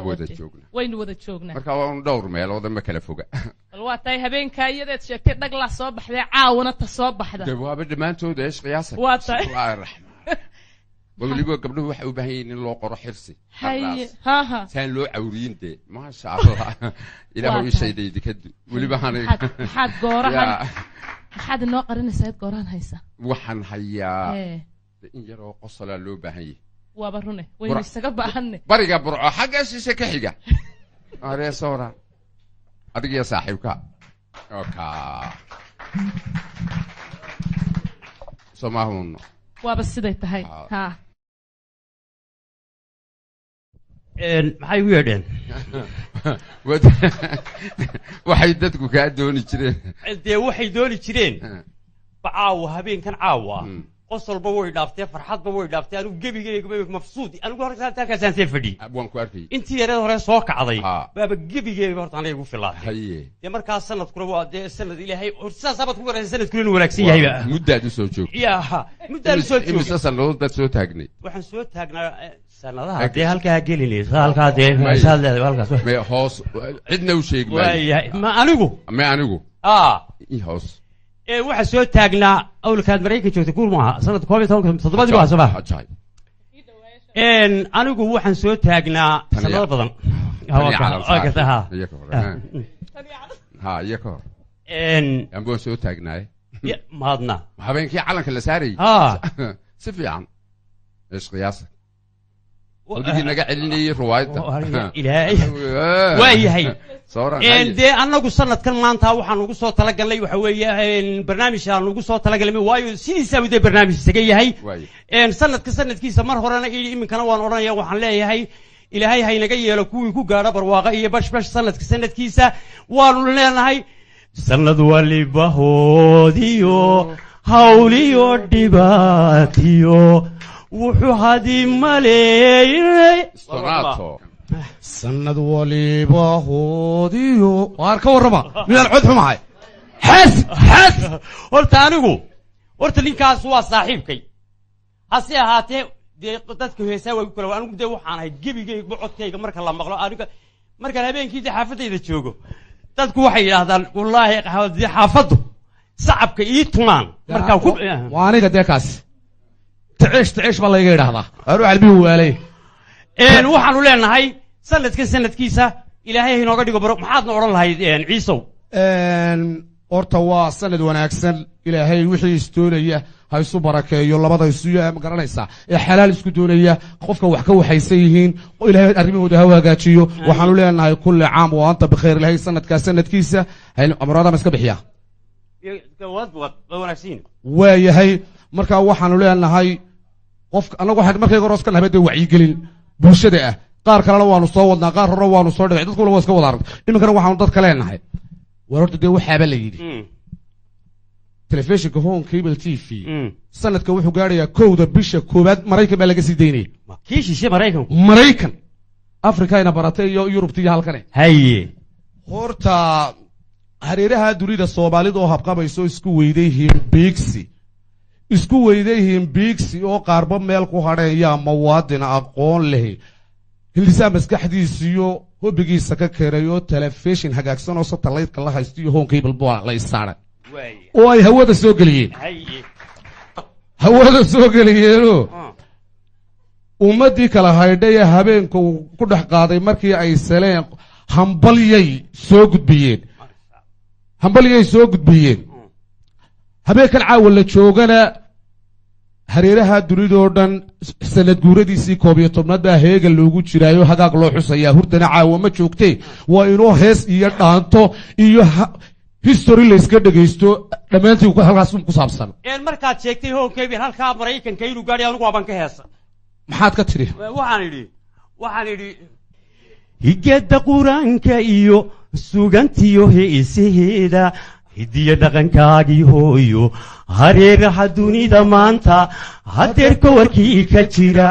wada joogna waynu wada joognaa marka waan dhowr meelood ma kala foga bal waa tay habeenka iyadeed sheegtay dhag la soo baxday caawna ta soo baxda jawaab dhamaantood eesh qiyaasa waa tay waliba gabdhuhu waxay u baahan yihiin in loo qoro xirsi haye ha saan loo cawriinde ma sha Allah ilaahu isheeday dikadu waliba hanay maxaad goorahan maxaad noo qarinaysaa goorahan haysa waxaan hayaa in yaroo qosla loo baahan yahay waaba rune waynu isaga baahanne bariga burco xagga shishe ka xiga aree sawra adiga saaxiibka oka soomahun waaba siday tahay ha maxay u yeedheen waxay dadku kaa dooni jireen dee waxay dooni jireen caawa habeenkan caawa qosolba way dhaaftay farxadba way dhaaftay anigu gebigeyga mafsuud anigu halkaasaan see fadhiyey waan ku arkay intii yareed hore soo kacday baaba gebigeyga horta aniga igu filaatay dee markaas sanadkuna waa dee sanad ilaahay saasaabad ku garaysa sanadkuna inuu wanaagsan yahayba muddaad u soo joogtay yaha muddaad u soo joogtay imise sannadood baad soo taagnay waxaan soo taagnaa sanadaha dee halkaa gelinaysa halkaa dee meeshaad leedahay halkaas hoos cidna u sheeg waayahay ma anigu hoos waxaa soo taagnaa awlkaad maraykan joogtay guur maaha sanadka 17 baa soo baxay anigu waxaan soo taagnaa sanado badan iyo ka hor ambaan soo taagnaaye maadna habeenkii calanka la saarayay si fiican eesh qiyaasa qalbigii naga celinayay ruwaayadda ilaahay waa yahay dee annagu sanadkan maanta waxaan ugu soo talagalnay waxa weeye barnaamij aan ugu soo talagalnay waayo sidiisaaba dee barnaamij isaga yahay sanadka sanadkiisa mar horena iminkana waan odhanaya waxaan leeyahay ilaahay haynaga yeelo kuwii ku gaadha barwaaqa iyo bashbash sanadka sanadkiisa waanu leenahay sanad waliba hoodiyo hawliyo dhibaatiyo wuxuu hadi maleeyay sanad waliba hoodiyo waar ka warrama midaan cod xumahay xas horta anigu horta ninkaas waa saaxiibkay hase ahaatee dee dadka heesaa way ku kala anigu dee waxaan ahay gebigeyga codkayga marka la maqlo aniga markaan habeenkii dee xaafadayda joogo dadku waxay yidhaahdaan wallaahi dee xaafaddu sacabka ii tumaan markaa waa aniga dee kaas تعيش بالله يقيرها اروح البي والي waxaanu leenahay sanadkan sanadkiisa ilaahay inooga dhigo baro maxaad oran lahayd ciisow horta waa sanad wanaagsan ilaahay wixii istoonaya ha isu barakeeyo labada isu ma garanaysa ee xalaal isku doonaya qofka wax ka waxaysan yihiin ilaahay arrimahooda ha hagaajiyo waxaanu leenahay kulli caam oo anta bikhair ilaahay sanadka sanadkiisa hay amrada ma iska bixiya waa yahay marka waxaanu leenahay qof anagu waxaan markay hore iska nahay wacyi gelin bulshada ah qaar kalena waanu soo wadnaa qaar hore waanu soo dhigay dadku waa iska wada arag iminkana waxaanu dadka leenahay war horta dee waxaaba la yidhi telefishinka home cable TV sanadka wuxuu gaarayaa 1 bisha 1 Maraykan baa laga sii daynay kii shishe Maraykan Afrika ina baratay iyo Yurubtiga halkan haye horta hareeraha dunida Soomaalida oo habqabayso isku weydayhiin bigsi oo qaarba meel ku hadheeya mawaadin aqoon leh hilisaa maskaxdiisiyo hobigiisa ka keerayo telefishin hagaagsan oo satellite-ka la haysto iyo home cable baa la isaaray oo ay hawada soo geliyeen ummadii kala haydhay habeenku ku dhex qaaday markii ay saleen hambalyay soo gudbiyeen habeenkan caawa la joogana hareeraha dunidoo dhan sanad guuradiisii 11 baa heega loogu jiraayo hagaag loo xusayaa hurdana caawa ma joogtee waa inoo hees iyo dhaanto iyo history la iska dhageysto dhammaantii halkaas ku saabsan markaad sheegtay hoonkeybin halkaa Maraykanka inuu gaadhay anigu waaban ka heesa maxaad ka tiri waxaan idhi higada quraanka iyo sugantiyo heesaheeda hidiya dhaqankaagii hooyo hareeraha dunida maanta hadeerka warkii ka jira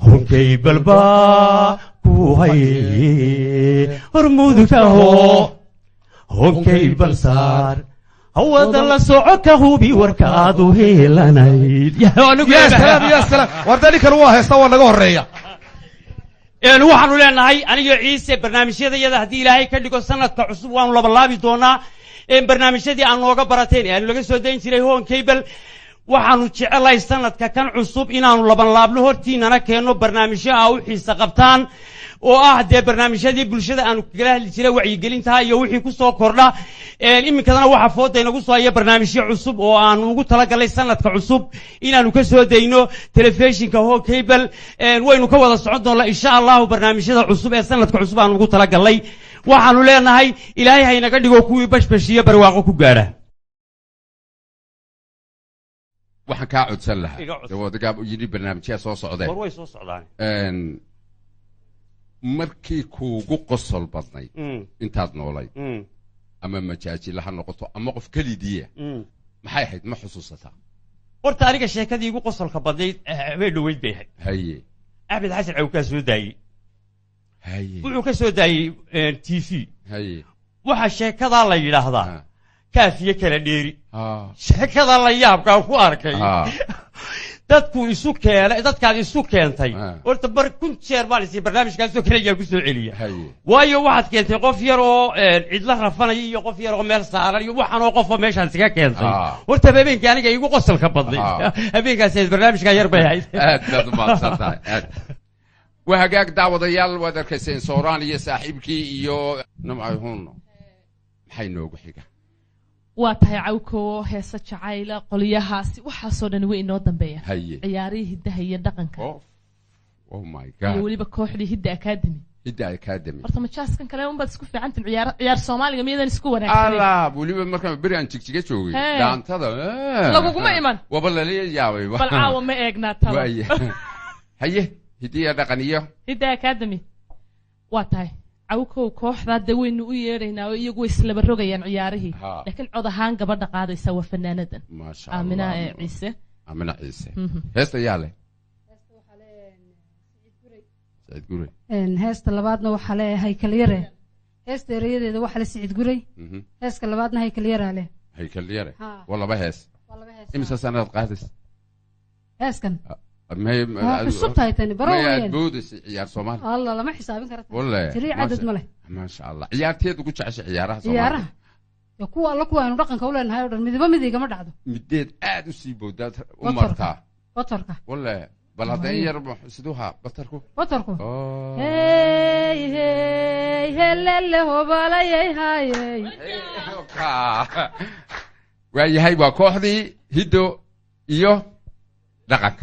honkay balbaa ku haye hormuudka hoo honkay balsaar hawada la socoka hubi warkaadu heelanayd يا سلام يا سلام ورداني كان هو هيستا ولا هوريا waxaanu leenahay aniga ciise barnaamijyada hadii ilaahay ka dhigo sanadka cusub waan laba laabi doonaa barnaamijyadii aan nooga barateen aan laga soo dayn jiray hoon cable waxaanu jecelahay sanadka kan cusub inaanu laban laabno hortiinana keeno barnaamijyo ah u xiisa qabtaan oo ah dee barnaamijyadii bulshada aanu kala hadli jiray wacyigelinta iyo wixii ku soo kordha iminkadana waxa fooda inagu soo haya barnaamijyo cusub oo aanu ugu talagalay sanadka cusub inaanu ka soo dayno telefishinka hoo cable waynu ka wada socon doonaa insha Allah barnaamijyada cusub ee sanadka cusub aanu ugu talagalay waxaanu leenahay ilaahay ha inaga dhigo kuwii bashbashiyo barwaaqo ku gaara waxaan ka codsan lahaa dawadagaab u yiri barnaamijyada soo socday way soo socdaan markii kuugu qosol badnay intaad noolay ama majaajil ha noqoto ama qof kalidiya maxay ahayd ma xusuusataa horta aniga sheekadii ugu qosolka badnayd way dhaweyd bay ahayd haye Ahmed Xasan Cawka soo daayay haye wuxuu ka soo daayay TV haye waxa sheekada la yiraahdaa kaafiye kala dheeri sheekada la yaabka ku arkay dadku isu keenay dadkaad isu keentay horta bar kun jeer baa lisii barnaamijkaas oo kale ayaa ku soo celiya waayo waxaad keentay qof yar oo cid la rafanay iyo qof yar oo meel saaran iyo waxaan oo qof oo meeshaan iska keentay horta habeenkii aniga igu qosolka badnay habeenkaas ee barnaamijka yar bay ahayd aad ma santahay وهاجاك دعوة يال وذا كيسين صوران يا صاحبكي يو نمعي هون حينوق حاجة واتهي عوكو هيسا جعيلة قلياهاسي waxaasoo dhan way inoo dambeeya ciyaarihii hiddaha iyo dhaqanka oh my god iyo waliba kooxdii hidda academy horta majaaskan kale un baad isku fiicantin ciyaar Soomaaliga miyadan isku wanaagsan ala waliba markaan bari aan jigjiga joogay daantada laguguma iman waba la leeyahay bal caawa ma eegnaa taa haye hidiya dhaqaniyo hidda academy waa tahay awkow kooxda daweynu u yeeraynaa oo iyagu isla barogayaan ciyaarihii laakiin cod ahaan gabadha qaadaysa waa fanaanadan Amina Ciise heesta yaale Said Gurey heesta labaadna waxa le Haykal Yare heesta ereyadeeda waxa le Said Gurey heeska labaadna Haykal Yare ale Haykal Yare wala hees imisa sanad qaadis heeskan ما سبتايتني بروي بودس عيار صومال الله لا ما حسابين كرت والله تري عدد مله ما شاء الله عيارتي تقول تعش عيارها صومال عيارها يكون الله كوان رقم كولا نهاية ودن مدي بمدي كم دعدو مديت عاد وسيبو دات أمرتها بطركة والله بلادين يربح سدوها بطركو هاي هلا هو بالا هاي وهي هاي وكوحدي هيدو إيوه دقك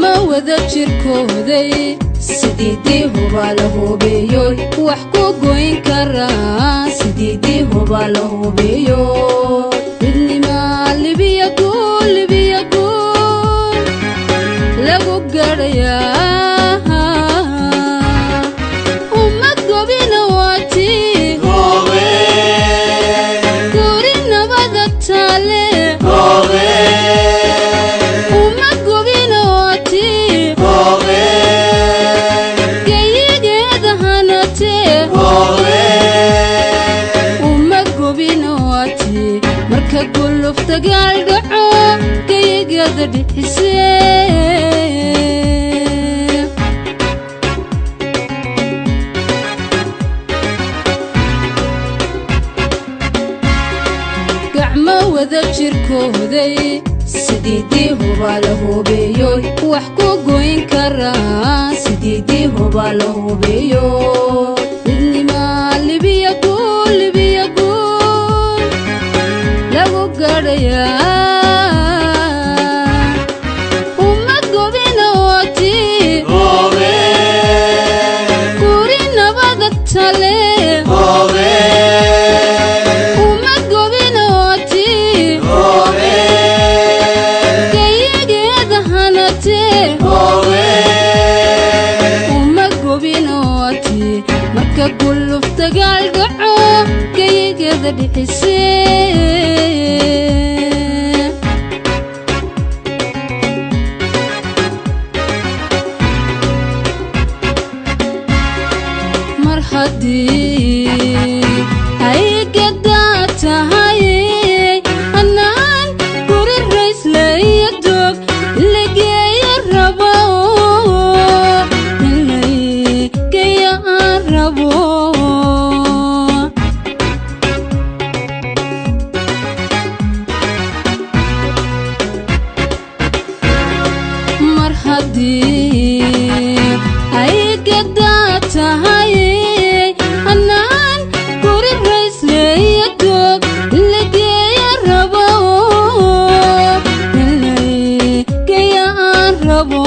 gacmo wada jirkooday sideedii hubaa la hubiyoy wax ku goyn karaa sideedii hubaa la hubiyoy midnimaa libiya guul lagu gadhayaa ummad gobina waati guri nabada taale ummad gobina waati geyigeeda hanate ummad gobina waati marka guluf dagaal dhaco geyigeeda dhixisee gacmo wada jirkooday sideedii hubaa la hubiyoy wax ku goyn karaa sideedii hubaa la hubiyoy midnimaa libiya guul lagu gadhayaa ummad gobina waati guri nabada tale ummad gobina waati geyigeeda hanate ummad gobina waati marka guluf dagaal dhaco geyigeeda dhixisee mar haddii ay gadaa tahay annaan guri rayslaya doog lageeya rabo inlaygeeya aan rabo mar haddii ay gadaa tahay annaan guri rayslaya doog lageeya rabo inlaygeeya aan rabo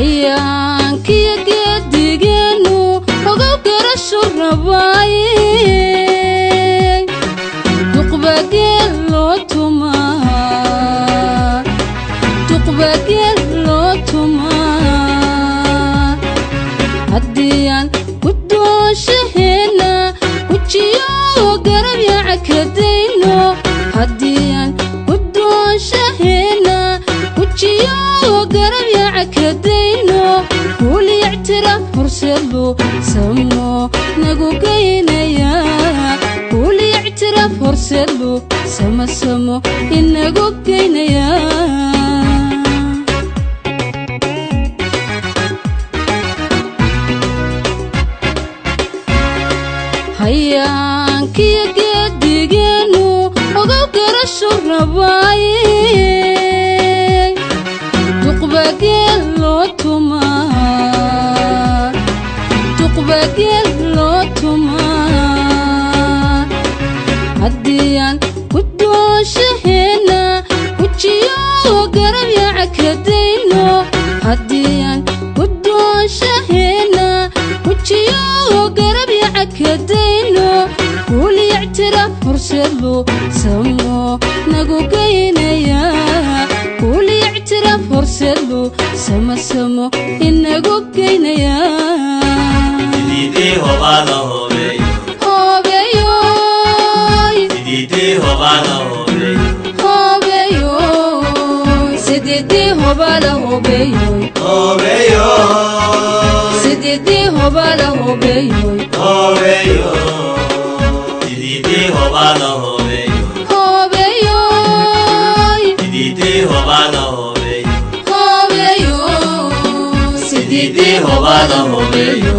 hayaankiyo geedigeenu ogow garashu rabaaye duqbageel loo tumaa haddii aan guddoonshaheena gujiyo garab yacakadayno haddii aan guddoonshaheena gujiyo garab yacakadayno kuuli ictiraaf horseedlu samo nagu geynayaa kuuli ictiraaf horseedlu samo inagu geynayaa hayaankiyo geedigeenu ogow garashu rabaaye duqbageel loo tumaa haddii aan guddoonshaheena gujiyo garab yacakadayno haddii aan guddoonshaheena gujiyo garab yacakadayno kuuli ictiraaf horseedlu samo nagu geynayaa kuuli ictiraaf horseedlu samo inagu geynayaa sidii hubaa la hubiyo hubiyoy sidii hubaa la hubiyo hubiyoy sidii hubaa la hubiyoy sidii hubaa la hubiyoy sidii hubaa la hubiyo hubiyoy sidii hubaa la hubiyo hubiyoy sidii hubaa la hubiyo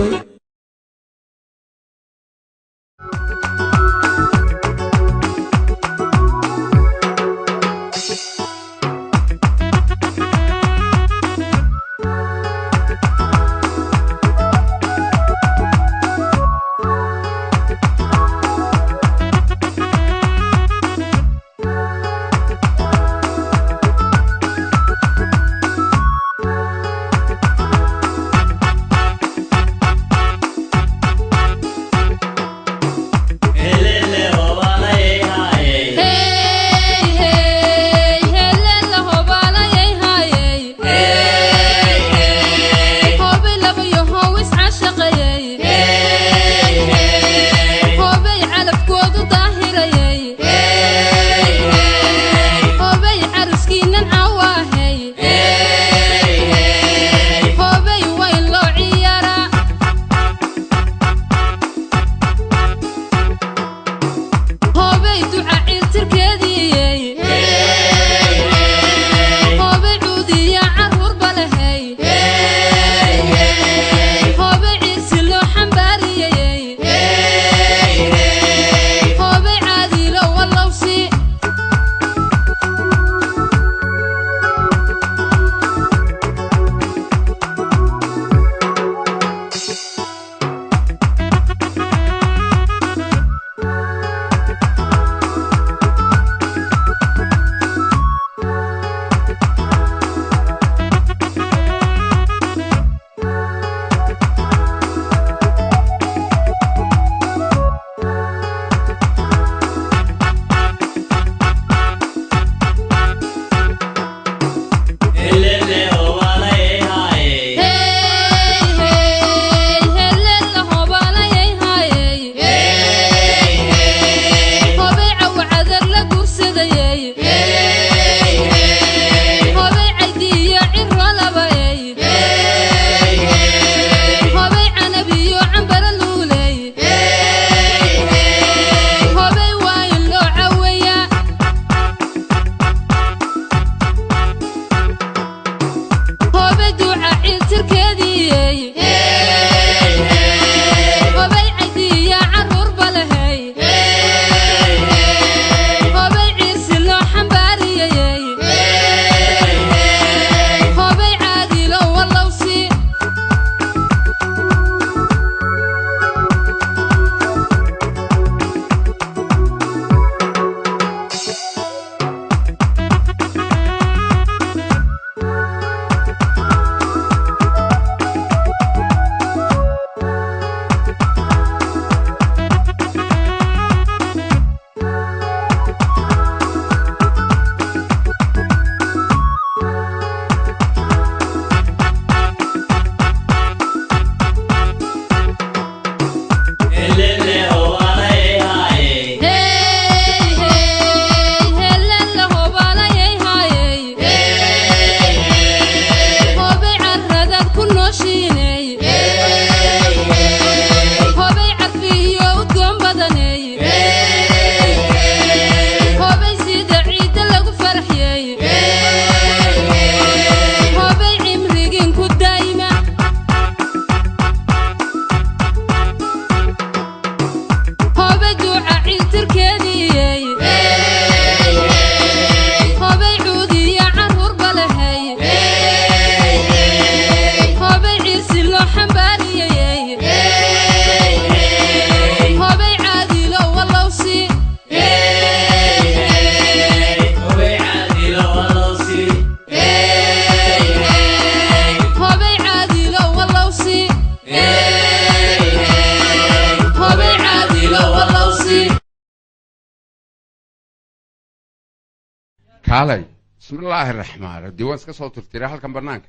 kaalay bismillaahi raxmaan diiwaan iska soo tirtiray halkan bannaanka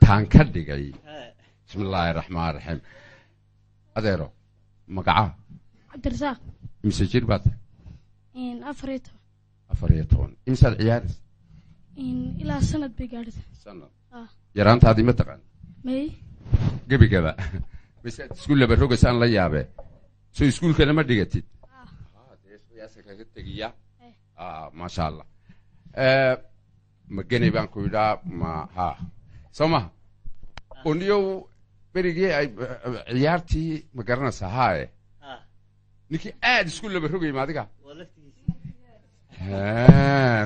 taan ka dhigay bismillaahi raxmaan raxiim adeero magaca cabdirasaaq imse jir baad 14 imsaad ciyaaris ilaa sanad bay gaadhisay sanad yaraantaadii ma taqaan may gebigaba misaad iskuul laba rogaysaan la yaabee soo iskuulkana ma dhigatid deesqiyaasa kaga tegiya maasha allah ma genay baan ku yidhaa ma ha soo maha uniyow berigii ay ciyaartii ma garanaysaa haaye ninkii aad iskuul laba rogay ma adiga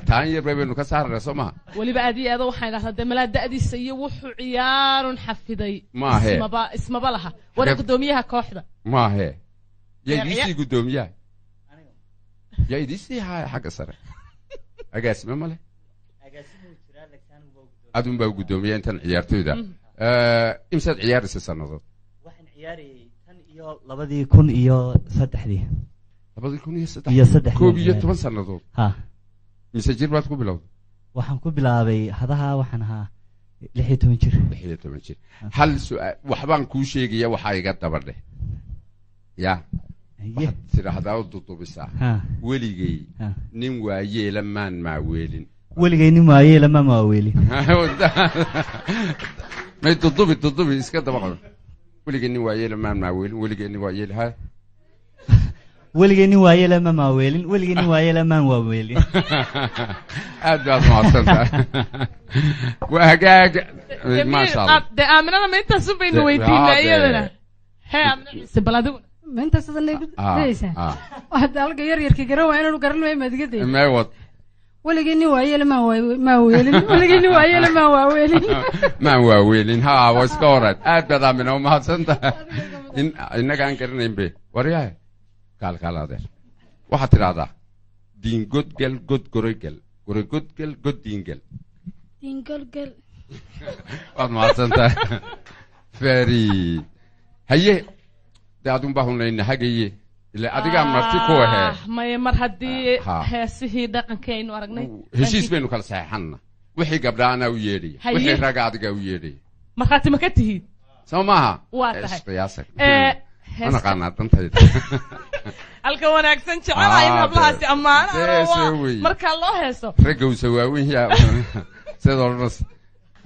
taan yar baynu ka saarnaa soo maha weliba aad iyo aada waxaan idhahdaa dee malaa da'diisa iyo wuxuu ciyaarun xafiday maahe ismaba laha wara guddoomiyaha kooxda maahe yaa idiisii guddoomiyaha yaa idiisii haaya xagga sare agaasime male adun baa guddoomiya intan ciyaartoyda imsaad ciyaaraysa sannadood waxaan ciyaarayay tan iyo 2003 2003 koob iyo 10 sannadood ha mise jir baad ku bilowday waxaan ku bilaabay hadaha waxaan ahaa 16 jir hal su'aal waxbaan kuu sheegaya waxaa iga daba dheh ya waxaad tidhaahdaa u dudubisaa weligay nin waayeela maan maaweelin weligay nin waayeela maan maaweelin may dudubi iska daba qabo weligay nin waayeela maan maaweelin weligay nin waayeela ha weligay nin waayeela maan maaweelin weligay nin waayeela maan waaweelin aad baad mahadsantahay waa hagaag maasha allah dee aaminada ma intaasu baynu weydiinaa iyadana hee aaminadiisa bal adiguna ma intaas adan leeysaa waxaad halka yaryarkii garan waa inaanu garan waay maad iga day meewad weligii nin waayeela maan waaweelin weligii nin waayeela maan waaweelin maan waaweelin ha waa iska horaad aad baad aamina mahadsantahay innagaan garanayn be waryahay kaal adeer waxaad tidhaahdaa diingodgal god goregel goregodgel god diingel diingolgel waad mahadsantahay feri haye dee adun baa hunayna hagaye ila adigaa marti ku ahee maye mar haddii heesihii dhaqankii aynu aragnay heshiis baynu kala saxeexanna wixii gabdha anaa u yeedhaya wixii ragga adigaa u yeedhaya markhaati ma ka tihiid soo maaha waa tahay qiyaasa anaqaanaa dantayda halka wanaagsan jecelahay in hablahaasi ammaanaan markaa loo heeso raggowsa waaweyn yaa sidoo dhan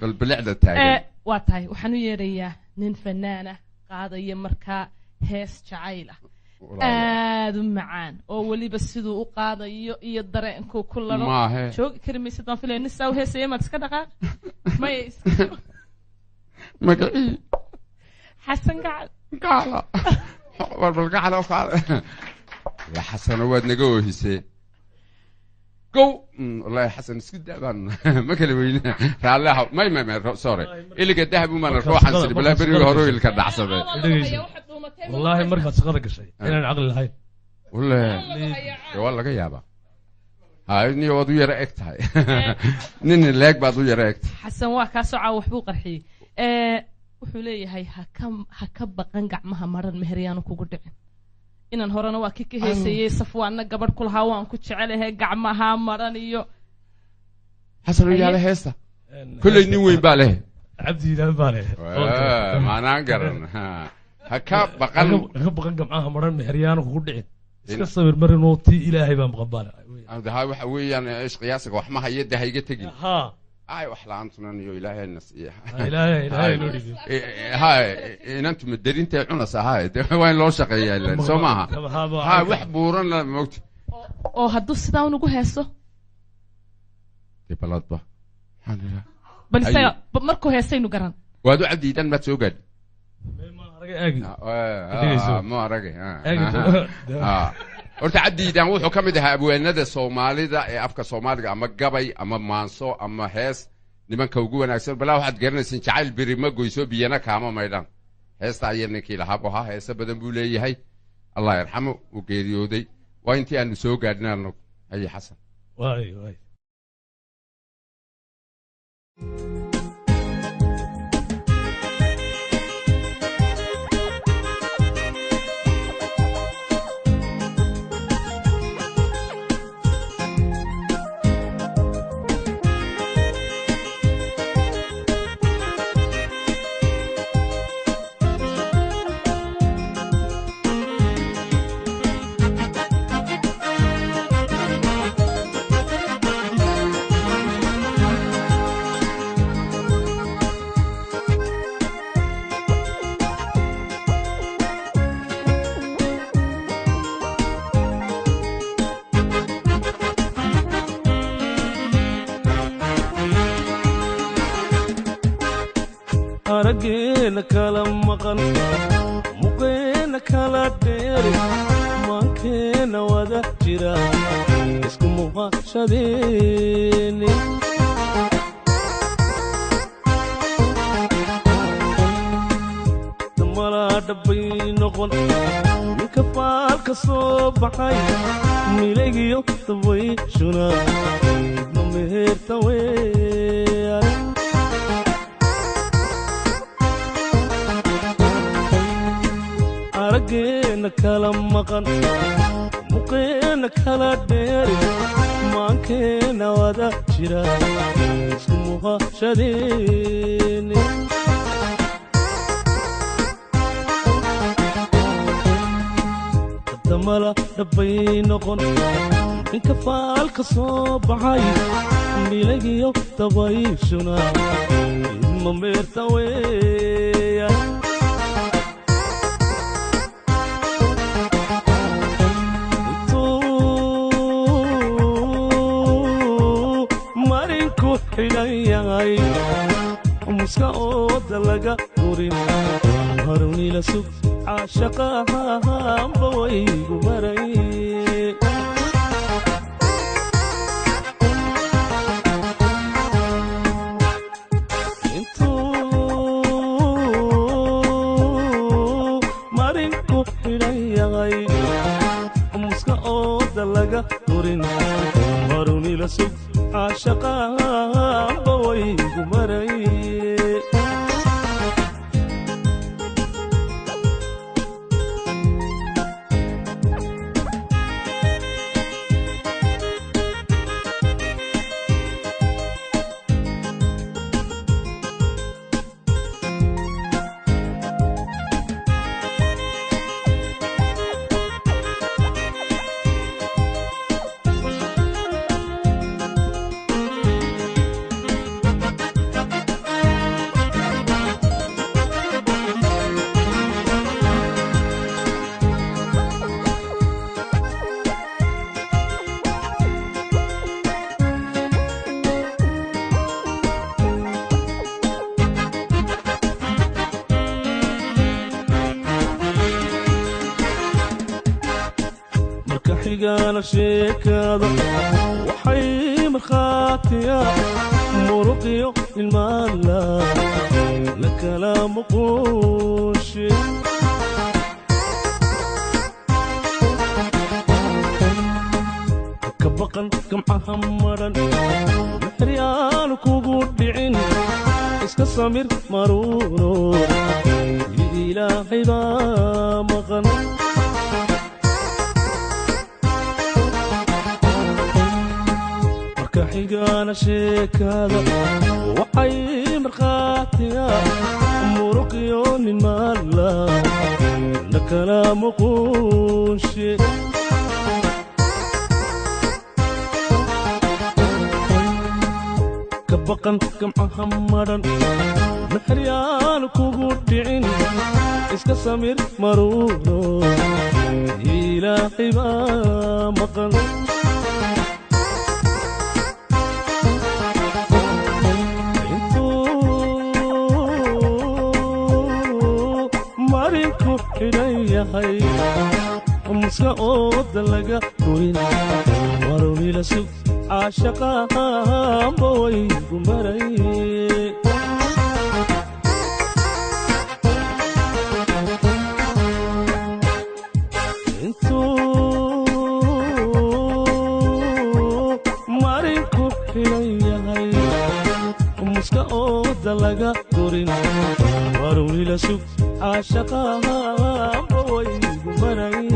bal bilicda taagan waa tahay waxaan u yeedhayaa nin fanaana qaadaya markaa hees jacayl ah aad u macaan oo weliba siduu u qaadayo iyo dareenkuu ku laro joogi kari maysid baan filaya nin saa u heesaya maad iska dhaqaaq maya magacii xasan gacal gacala bal gacala qaada ya xasano waad naga oohisee gow wallahi xasan isku daabaan ma kala weyne raallaha may sorry iliga dahab uma na ruuxan sir bilaa beriga hore ilka dhacsabe wallahi markaad shaqada gashay inaan aqli lahayn wallahi waa laga yaabaa hayni waad u yara eg tahay nin leeg baad u yara eg xasan waa kaa socaa waxbuu qarxiyey wuxuu leeyahay ha ka baqan gacmaha maran meheryaanu kugu dhicin inaan horena waa ka heesayey safwaanna gabadh ku lahaa waan ku jecelahay gacmaha maran iyo xasan yaala heesta kulley nin weyn baa leh cabdiilaan baa leh maanaan garan ha ka baqan gacmaha maran meheryaanu kugu dhicin iska sawir marinoo tii ilaahay baa maqan baa ha waxa weeyaan ish qiyaasiga wax ma hayada ha iga tegin ay wax la'aantunan iyo ilaahay nasiiya ilaahay noo dhigi hay inantu madarinta cunasa hay waa in loo shaqeeyaa soo maaha ha wax buuran la moogti oo hadduu sidaa unugu heeso baladba bal isaga markuu heesaynu garan waad u cabdiidan maad soo gaadhi ma arage horta cabdiidan wuxuu ka mid ahaa abwaanada soomaalida ee afka soomaaliga ama gabay ama maanso ama hees nimanka ugu wanaagsan balaa waxaad garanaysin jacayl beri ma goyso biyana kaama maydhan heesta ayaa ninkii lahaa bu ahaa heese badan buu leeyahay allah yarxamo uu geeriyooday waa intii aanu soo gaadhin anagu haye xasan arageena kala maqan muqeena kala dheeri maankeena wada jira isku muuqashadeeni damalaa dhabbay noqon ninka faalka soo baxay milaygiyo dabayshuna idma meherta weeyaan arageena kala maqan muqeena kala dheeri maankeena wada jira isku muuqashadeeni damala dhabbay noqon ninka faalka soo baxay milagiyo dabayshuna idma meerta weeyaan xidhan yahay muska ooda laga gurin harunila sug caashaqahanba waygu maray intuu marinku xidhan yahay muska ooda laga gurin harunila sug caashaqahanba waygu maray xigana sheekada waxay markhaatiya muruqiyo ilmaala la kala muquushe ka baqan gamcaha maran maxriyaan kugu dhicin iska samir maruuro ilaahay baa maqan xigana sheekada waxay markhaatiya muruqiyo nin maala la kala muquushe ka baqan gamcaha maran maxriyaan kugu dhicin iska samir maruuro ilaahay baa maqan xidhan yahay muska ooda laga goyn warunila sug caashaqahanba waygu maray intuu marinku xidhan yahay muska ooda laga gorin warunila sug caashaqahanba waygu maray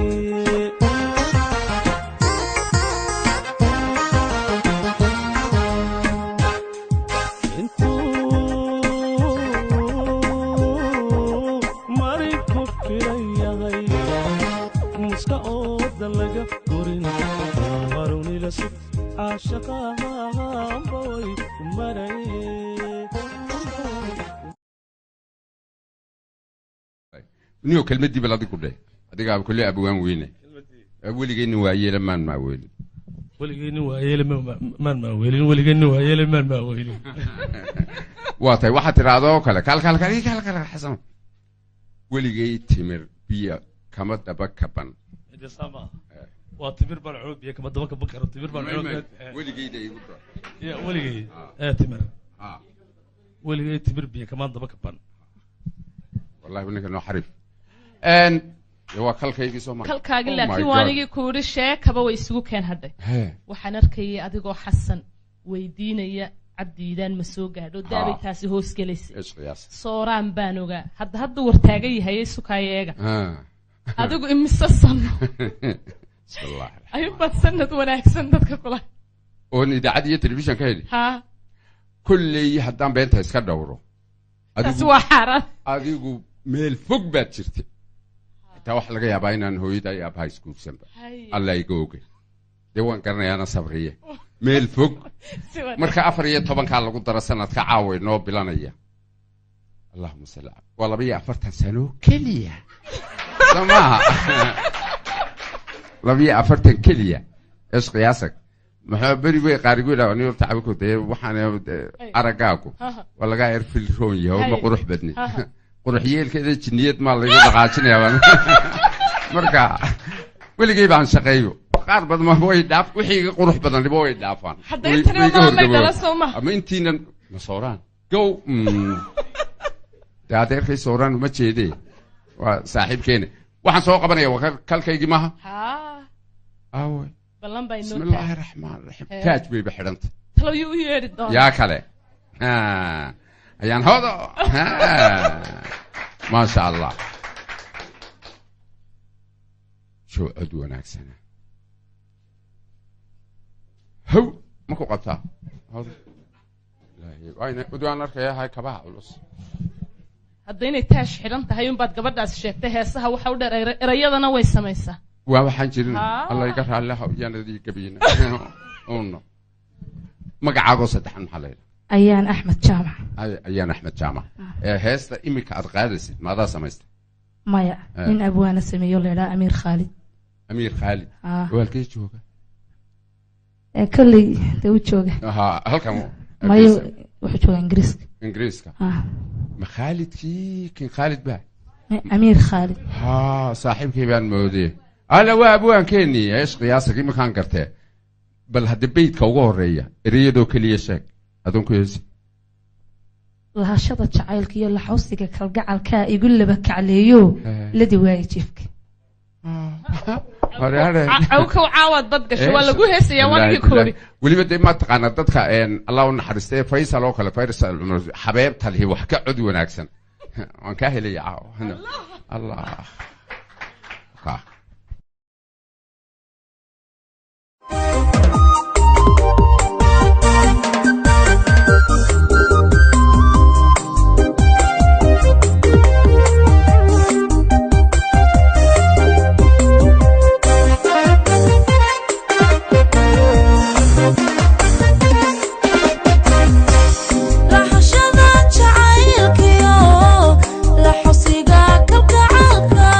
intuu marinku xidhan yahay muska ooda laga gorin warunila sug caashaqahanba waygu maray niyo kelmadii bal adigu dheh adiga kulli abwaan weyne weligeena waa yeela maan ma weelin weligeena waa yeela maan ma weelin weligeena waa yeela maan ma weelin waatay waxaad tiraahdo kale kal xasan weligay timir biyo kama daba kaban waa timir bal coob biyo kama daba kaban karo timir bal coob weligayda igu daro ya weligay timir weligay timir biyo kama daba kaban wallahi ninka noo xariif waa kalkaygii soo ma kalkaagi laakiin waanigii ku yiri sheekaba way isugu keen hadday waxaan arkayay adigoo xasan weydiinaya cabdiidaan ma soo gaadho daabay taasi hoos gelaysay sooraan baan ogaa hadda wartaaga yahay sukaayeega adigu imisa sano ayuu bad sanad wanaagsan dadka kula oo idaacad iyo telefishan ka heli kulley haddaan beenta iska dhowro taasi waa xaaraan adigu meel fog baad jirtay taa wax laga yaabaa inaan hooyada iyo aabbaha isguursanba alla iga ogay dee waan garanayaana sabriye meel fog marka 14 lagu daro sanadka caaway noo bilanaya allahumma salli waa 42 sano kaliya samaha 42 kaliya ايش قياسك maxaa bari way qaarigu ilaa inuu tacabku day waxaan aragaagu wala ga yar filroon yahay ma qurux badni qurux yeelkeeda jinniyad ma laga dhaqaajinayaa marka weligay baan shaqeeyo qaar badan ma way dhaaf wixii qurux badan libo way dhaafaan haday tani ma dala sooma ama intiina ma sooraan go daadeerkay sooraan ma jeedee waa saaxiibkeena waxaan soo qabanaya kalkaygii maaha aaway ballan bay noo bismillahir rahmaanir rahiim taaj bay bixiranta talo yu yeeri doon yaa kale ayaan hoodo ma sha Allah شو عدو ناكسنا هو ما كو قبطا هذا لا وين عدو انا اركيا هاي كباها علوس hadayna taash xiran tahay un baad gabadhaas sheegtay heesaha waxa u dheer erayadana way samaysaa waa waxaan jirin Allah iga raalaha yaanadii gabiina oo magacaago saddexan maxaa leeyahay ayaan Axmed Jaamac ayaan Axmed Jaamac heesta imika aad qaadaysid maada samaystay maya in abwaana sameeyo leeyahay Amir Khalid walkii jooga kulli uu jooga halkan mayo wuxuu jooga Ingiriiska ma Khalidkii kin Khalid baa Amir Khalid saaxiibkii baan moodee ala waa abwaankeenii eesh qiyaasigi ma kan gartee bal hadda beedka ugu horeeya ereyadoo kaliya sheeg adunku yeesi lahashada jacaylka iyo laxawsiga kalgacalka igu laba kacleeyo la diwaayay jiifka أو كو عاود ضد قش ولا جو هسه يا ولا يكوري ولي بدي ما تقنا ضدك إن الله ونحرسته فيصل وكله فيصل حبيب تلهي وحكى عدو وناكسن وانكاهلي عاو هنا الله la xosiga kalgacalka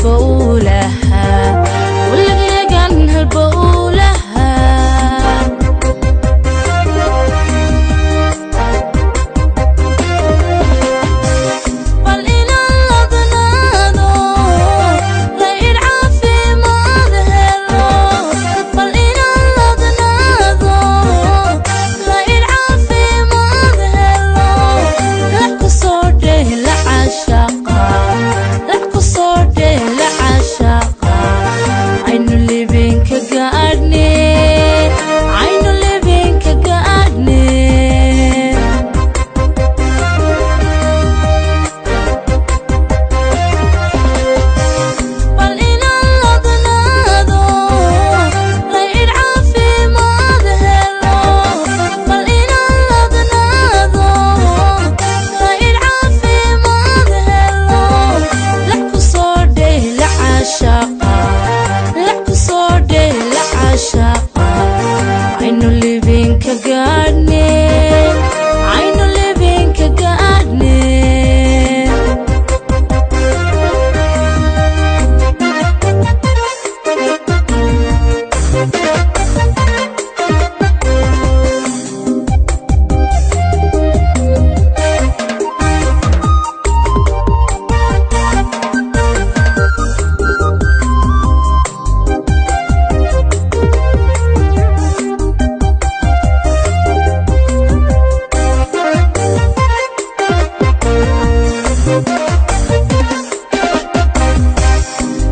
halbowlaha weligeegan halbowlaha bal inaan ladnaado layr caafimaad helo bal inaan ladnaado layr caafimaad helo lax ku soo dheh la cashaqa lax ku soo dheh la cashaqa aynu libinka gaadhne aynu libinka gaadhne bal inaan ladnaado layr caafimaad helo bal inaan ladnaado layr caafimaad helo lax ku soo dheh la cashaqa lax ku soo dheh la cashaqa aynu libinka gaadhne aynu libinka gaadhne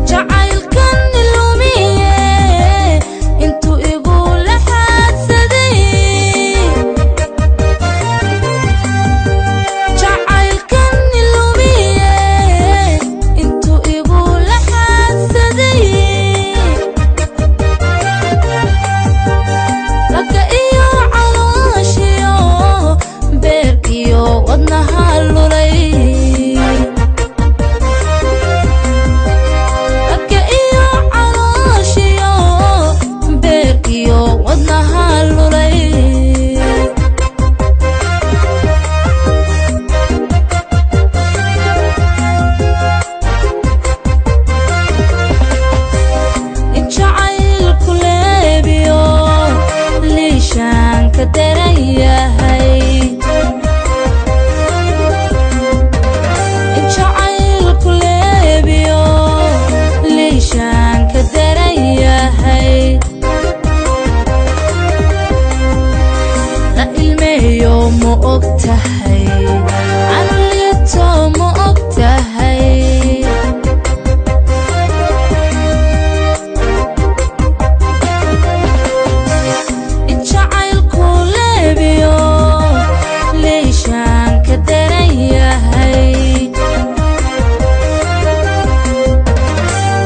jacaylkan ilumiye intuu igu laxaadsaday jacaylkan ilumiye intuu igu laxaadsaday laka iyo calooshiyo beer iyo wadnaha lulay laka iyo calooshiyo beer iyo wadnaha lulay in jacaylku leebiyo liishaan ka daran yahay in jacaylku leebiyo liishaan ka daran yahay la ilmeeyo ma og tahay anulito ma og tahay in jacaylku leebiyo liishaan ka daran yahay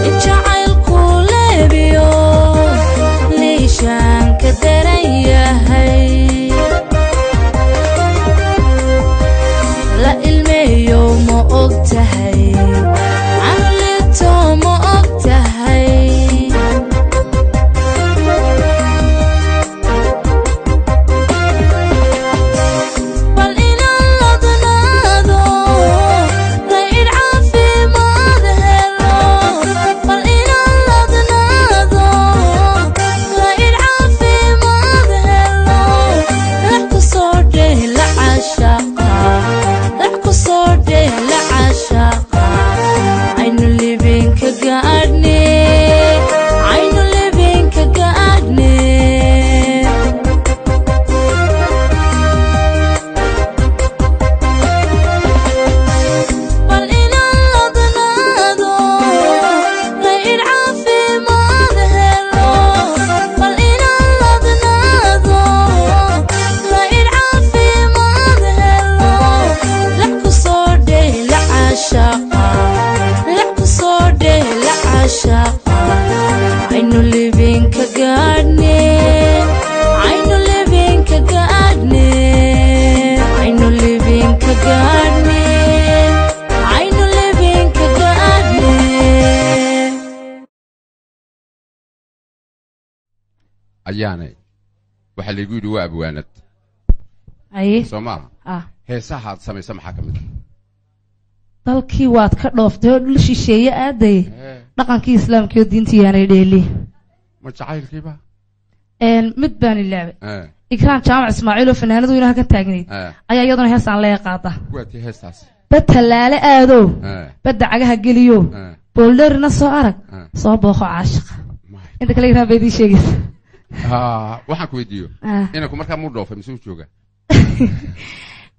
in jacaylku leebiyo liishaan ka daran yahay la ilmeeyo ma og tahay anulito ma og tahay bal inaan ladnaado layr caafimaad helo bal inaan ladnaado layr caafimaad helo lax ku soo dheh la cashaqa lax ku soo dheh la cashaqa aynu libinka gaadhne aynu libinka gaadhne bal inaan ladnaado layr caafimaad helo bal inaan ladnaado layr caafimaad helo lax ku soo dheh la cashaqa lax ku soo dheh la cashaqa aynu libinka gaadhne aynu libinka gaadhne aynu libinka gaadhne aynu libinka gaadhne ayaanay waxaa laygu yidhi waa abwaanad aye soo maaha heesahaad samaysa maxaa ka mid dalkii waad ka dhooftay oo dhul shisheeye aaday dhaqankii islaamkii oo diintii aanay dheeli ma jacaylkiiba mid baan ilaabay ikraan jaamac ismaaciil oo fanaanadu inaha ka taagnayd ayaa iyaduna heesaan leeya qaada waatii heestaas bad tallaale aadow badda cagaha geliyo boolderina soo arag soo booqo caashiqa inta kale ikraan bay idii sheegaysa waxaan ku weydiiyo inanku markaa muu dhoofay mise u jooga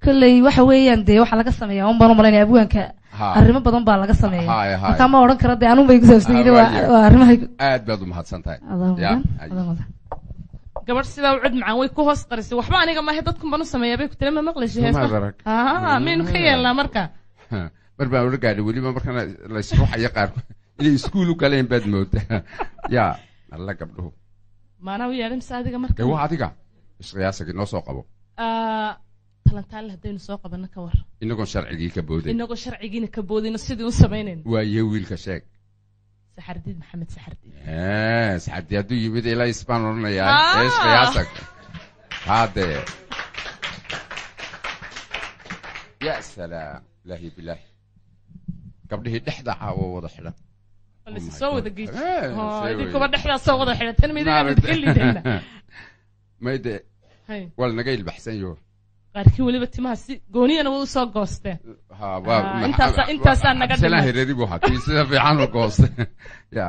kolley waxa weeyaan dee waxaa laga sameeyaa un baan u malaynaya abwaanka arrimo badan baa laga sameeya markaa ma odhan karo dee anun bay ku saabsan yihiin waa arrimahay aad baad u mahadsan tahay gabadh sidaa u cid macaan way ku hoos qarisay waxba aniga maahe dadkun baan u sameeyaa bay ku tiri ma maqlaysa heesta miyaynu ka yeelnaa marka mar baan ula gaadhay weliba markana laysruuxaya qaarkood inay iskuul u galeen baad moodaa yaa alla gabdhuhu maanaa u yeedhay mise adiga marka waa adiga isqiyaasagii noo soo qabo talantaale haddaynu soo qabanno ka war inagoon sharcigii ka boodin inagoo sharcigiina ka boodayno sidii u samaynayno waaye wiilka sheeg saxardiid maxamed saxardiid saxardiid hadduu yimid ilaa isbaan odhanayaa isqiyaasag haddee ya salaam ilaahi bilaahi gabdhihii dhexda caawo wada xidhan soo wada geej idinkuba dhexdaa soo wada xidhan tan midaynu ka lidayna mayde waa lanaga ilbaxsan yo qaarkii weliba timaha si gooniyana way u soo goosteen intaasaa naga dhimay hereri buu haa kii sida fiican u goostay ya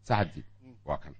saxadii waa kan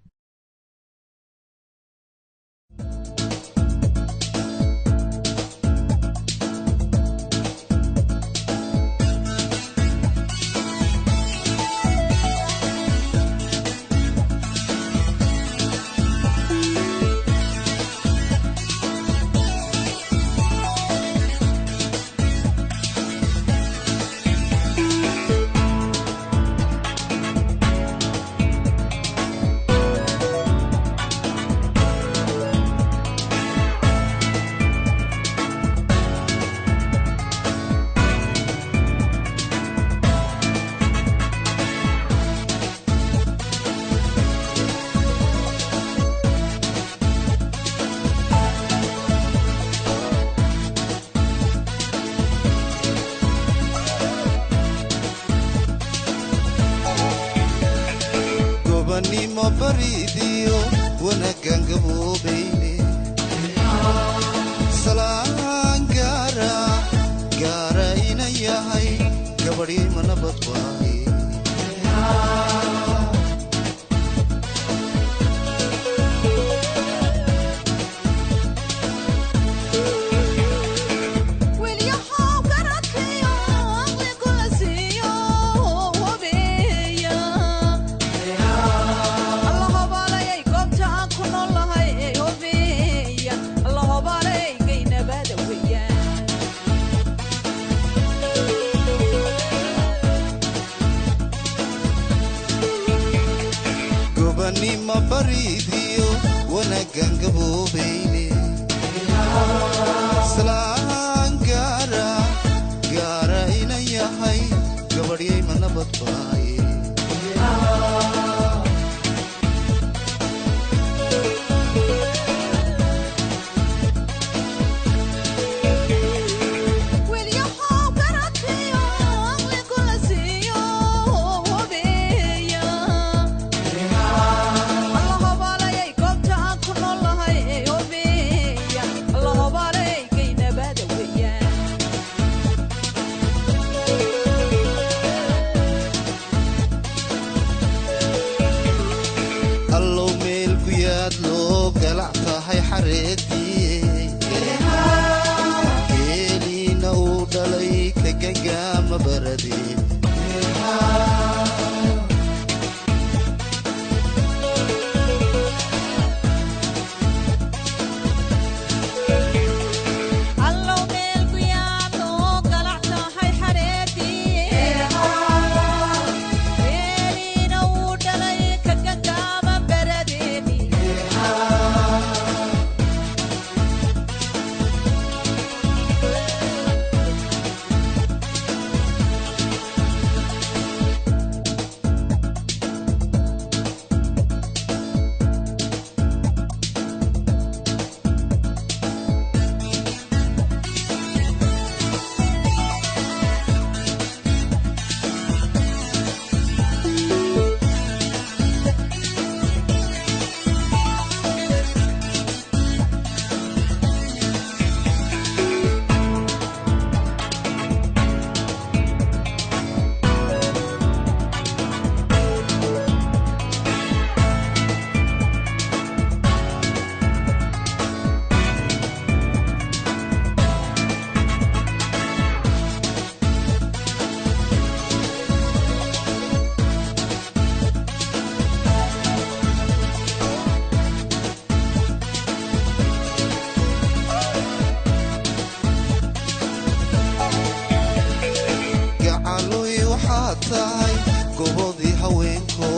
tahay gobodii haweenko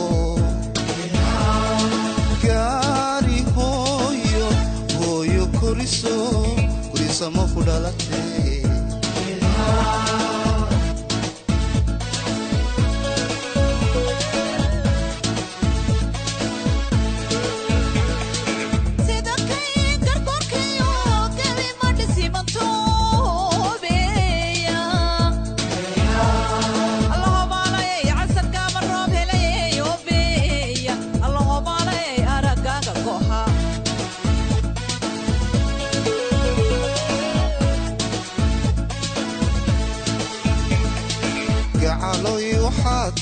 gaari hooyo hooyo koriso korisamo ku dhalatay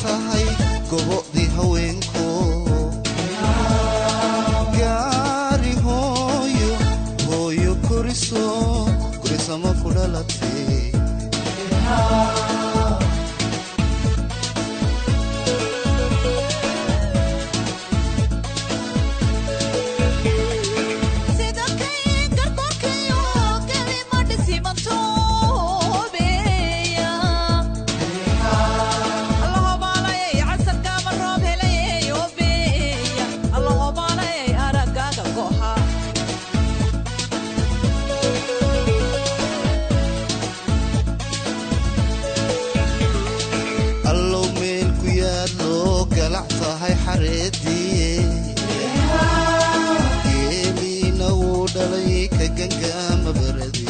tahay gobodii haweenko gaari hooyo hooyo koriso korisamo ku dhalatay geelina wuu dhalay ka gangaama baradi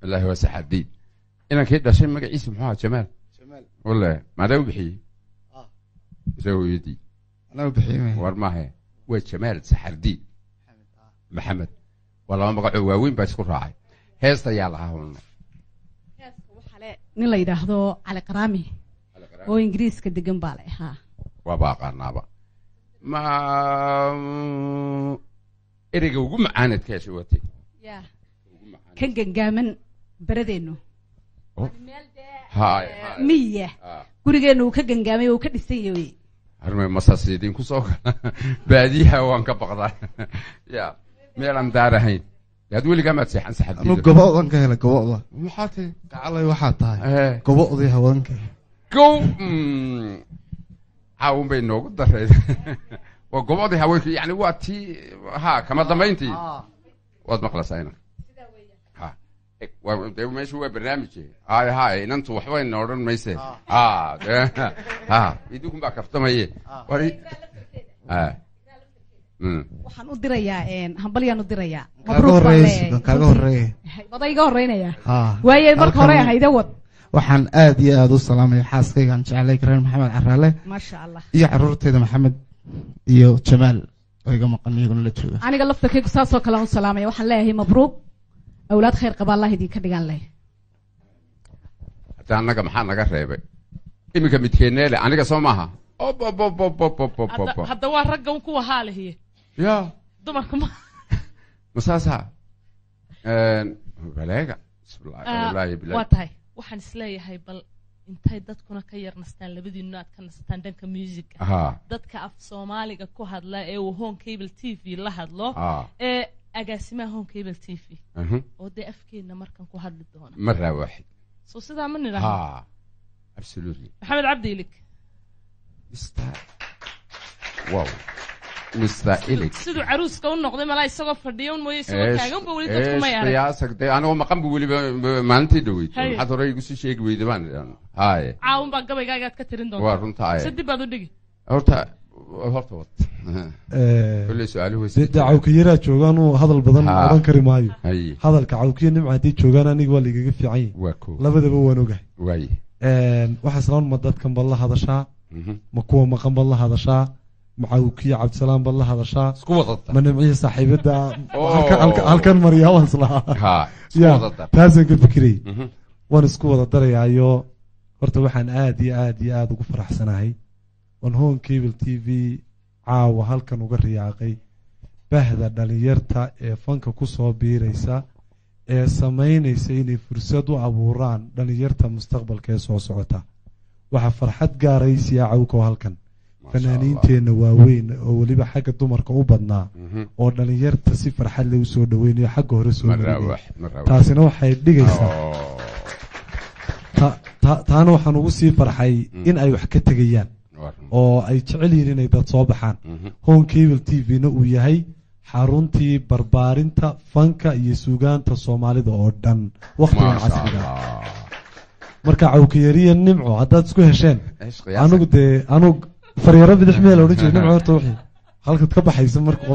الله واسع الدين إنا كده شيء ما قيس محمد جمال والله ما ده بحي زوي يدي أنا بحي ورما هي وجمال سحر الدين محمد والله ما قعوا وين بس كل راعي هيستا يلا هون nin la yidhaahdo cali qaraami oo ingiriiska degan baa la ahaa waa baaqaanaaba ma ereyga ugu macaanad ka heshay watay kan gangaaman baradeennu haay miya gurigeennu uu ka gangaamay oo ka dhisan yahay harmay masaasiidin ku soo baadiyaha waan ka baqdaa ya meelan daarahayn yaad weligaa maad seexan saxabdiida anu goboodan ka helay gobooda maxaa tahay gacalay waxaa tahay goboodii haweenka gow caawun bay noogu dareed waa goboodii haweenka yani waa tii haa kama dambayntii waad maqlasayna meeshu waa barnaamijke hay hay inantu waxbayna odhan mayse idinkun baa kaftamaye waxaan u dirayaa hambalyaan u dirayaa kaaga horeeye wada iga horeynaya waaye marka hore ahayde wad waxaan aad iyo aad u salaamaya xaaskaygaan jeclay kareen maxamed caraale maasha allah iyo caruurteyda maxamed iyo jamaal oo iga maqan iyaguna la jooga aniga laftarkaygu saasoo kale aan u salaamaya waxaan leeyahay mabruuq awlaad khayr qaba allah idinka dhigaan leh hadda annaga maxaa naga reebay iminka midkeenneele aniga soo maaha hadda waa raggan kuwa haalihiye ya dumarka masaasa baleega bismillaahi waa tahay waxaan isleeyahay bal intay dadkuna ka yar nastaan labadiinu aad ka nasataan dhanka musica dadka af soomaaliga ku hadla ee uu home cable t v la hadlo ee agaasimaha home cable t v oo dee afkeedna markan ku hadli doona maraa waaxid soo sidaa ma nidhaahdo absolutely maxamed cabdi ilig wow Mr. Ilik siduu caruuska u noqday malaa isagoo fadhiyo un mooye isagoo taagan ba weli dadku may arag qiyaasagtay anigoo maqan bu weliba maalintii dhaweyd maxaad hore igu sii sheegi weyda baan haye caawun baa gabaygaagaad ka tirin doonta waa runta si dib baad u dhigi horta wad kulley su-aaluhu cawkiyaraa joogaan uu hadal badan odhan kari maayo hadalka cawkiya nimca haddii joogaan aniga waa laigaga fiican yahay labadaba waan ogahay waxaa islaanma dadkan baad la hadashaa ma kuwa maqan baad la hadashaa macawkiya cabdisalaan baad la hadashaa isku wadada ma nimciya saaxiibada Oh. halkan maryaa waan islahaa Ha, isku Ya, wada dar. taasaan ka fikiray Mhm. waan isku wada darayaayo horta waxaan aad iyo aad iyo aad ugu faraxsanahay on home cable t v caawa halkan uga riyaaqay bahda dhalinyarta ee fanka ku soo biiraysa ee samaynaysa inay fursad u abuuraan dhalinyarta mustaqbalka ee soo socota waxaa farxad gaaraysiya cawko halkan fanaaniinteenna waaweyn oo weliba xagga dumarka u badnaa oo dhalinyarta si farxad leh usoo dhaweynayo xagga hore soo marinaya taasina waxay dhigaysaa taana waxaan ugu sii farxay in ay wax ka tegayaan oo ay jecel yihiin inay dad soo baxaan home cable t v-na uu yahay xaruntii barbaarinta fanka iyo suugaanta soomaalida oo dhan waqtigan casriga marka cawkiyariya nimco haddaad isku hesheen anugu dee anug faryaro bidix meel odhan jiray nimco horta wixii halkaad ka baxaysa marka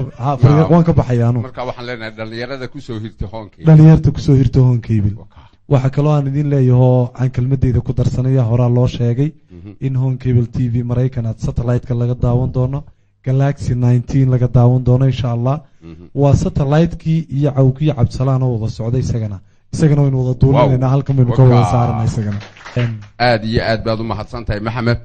waan ka baxaya anugu marka waxaan leenahay dhalinyarada kusoo hirta hoonka dhalinyarta kusoo hirta home cable waxaa kaloo aan idin leeyahoo aan kelmadeyda ku darsanaya horaa loo sheegay in home cable t v maraykan aad satellite-ka laga daawan doono galaxy 19 laga daawan doono insha allah waa satellite-kii iyo cawkiyo cabdisalaan oo wada socday isagana waynu wada duulinayna halkan baynu ka wada saarana isagana aad iyo aad baad u mahadsan tahay maxamed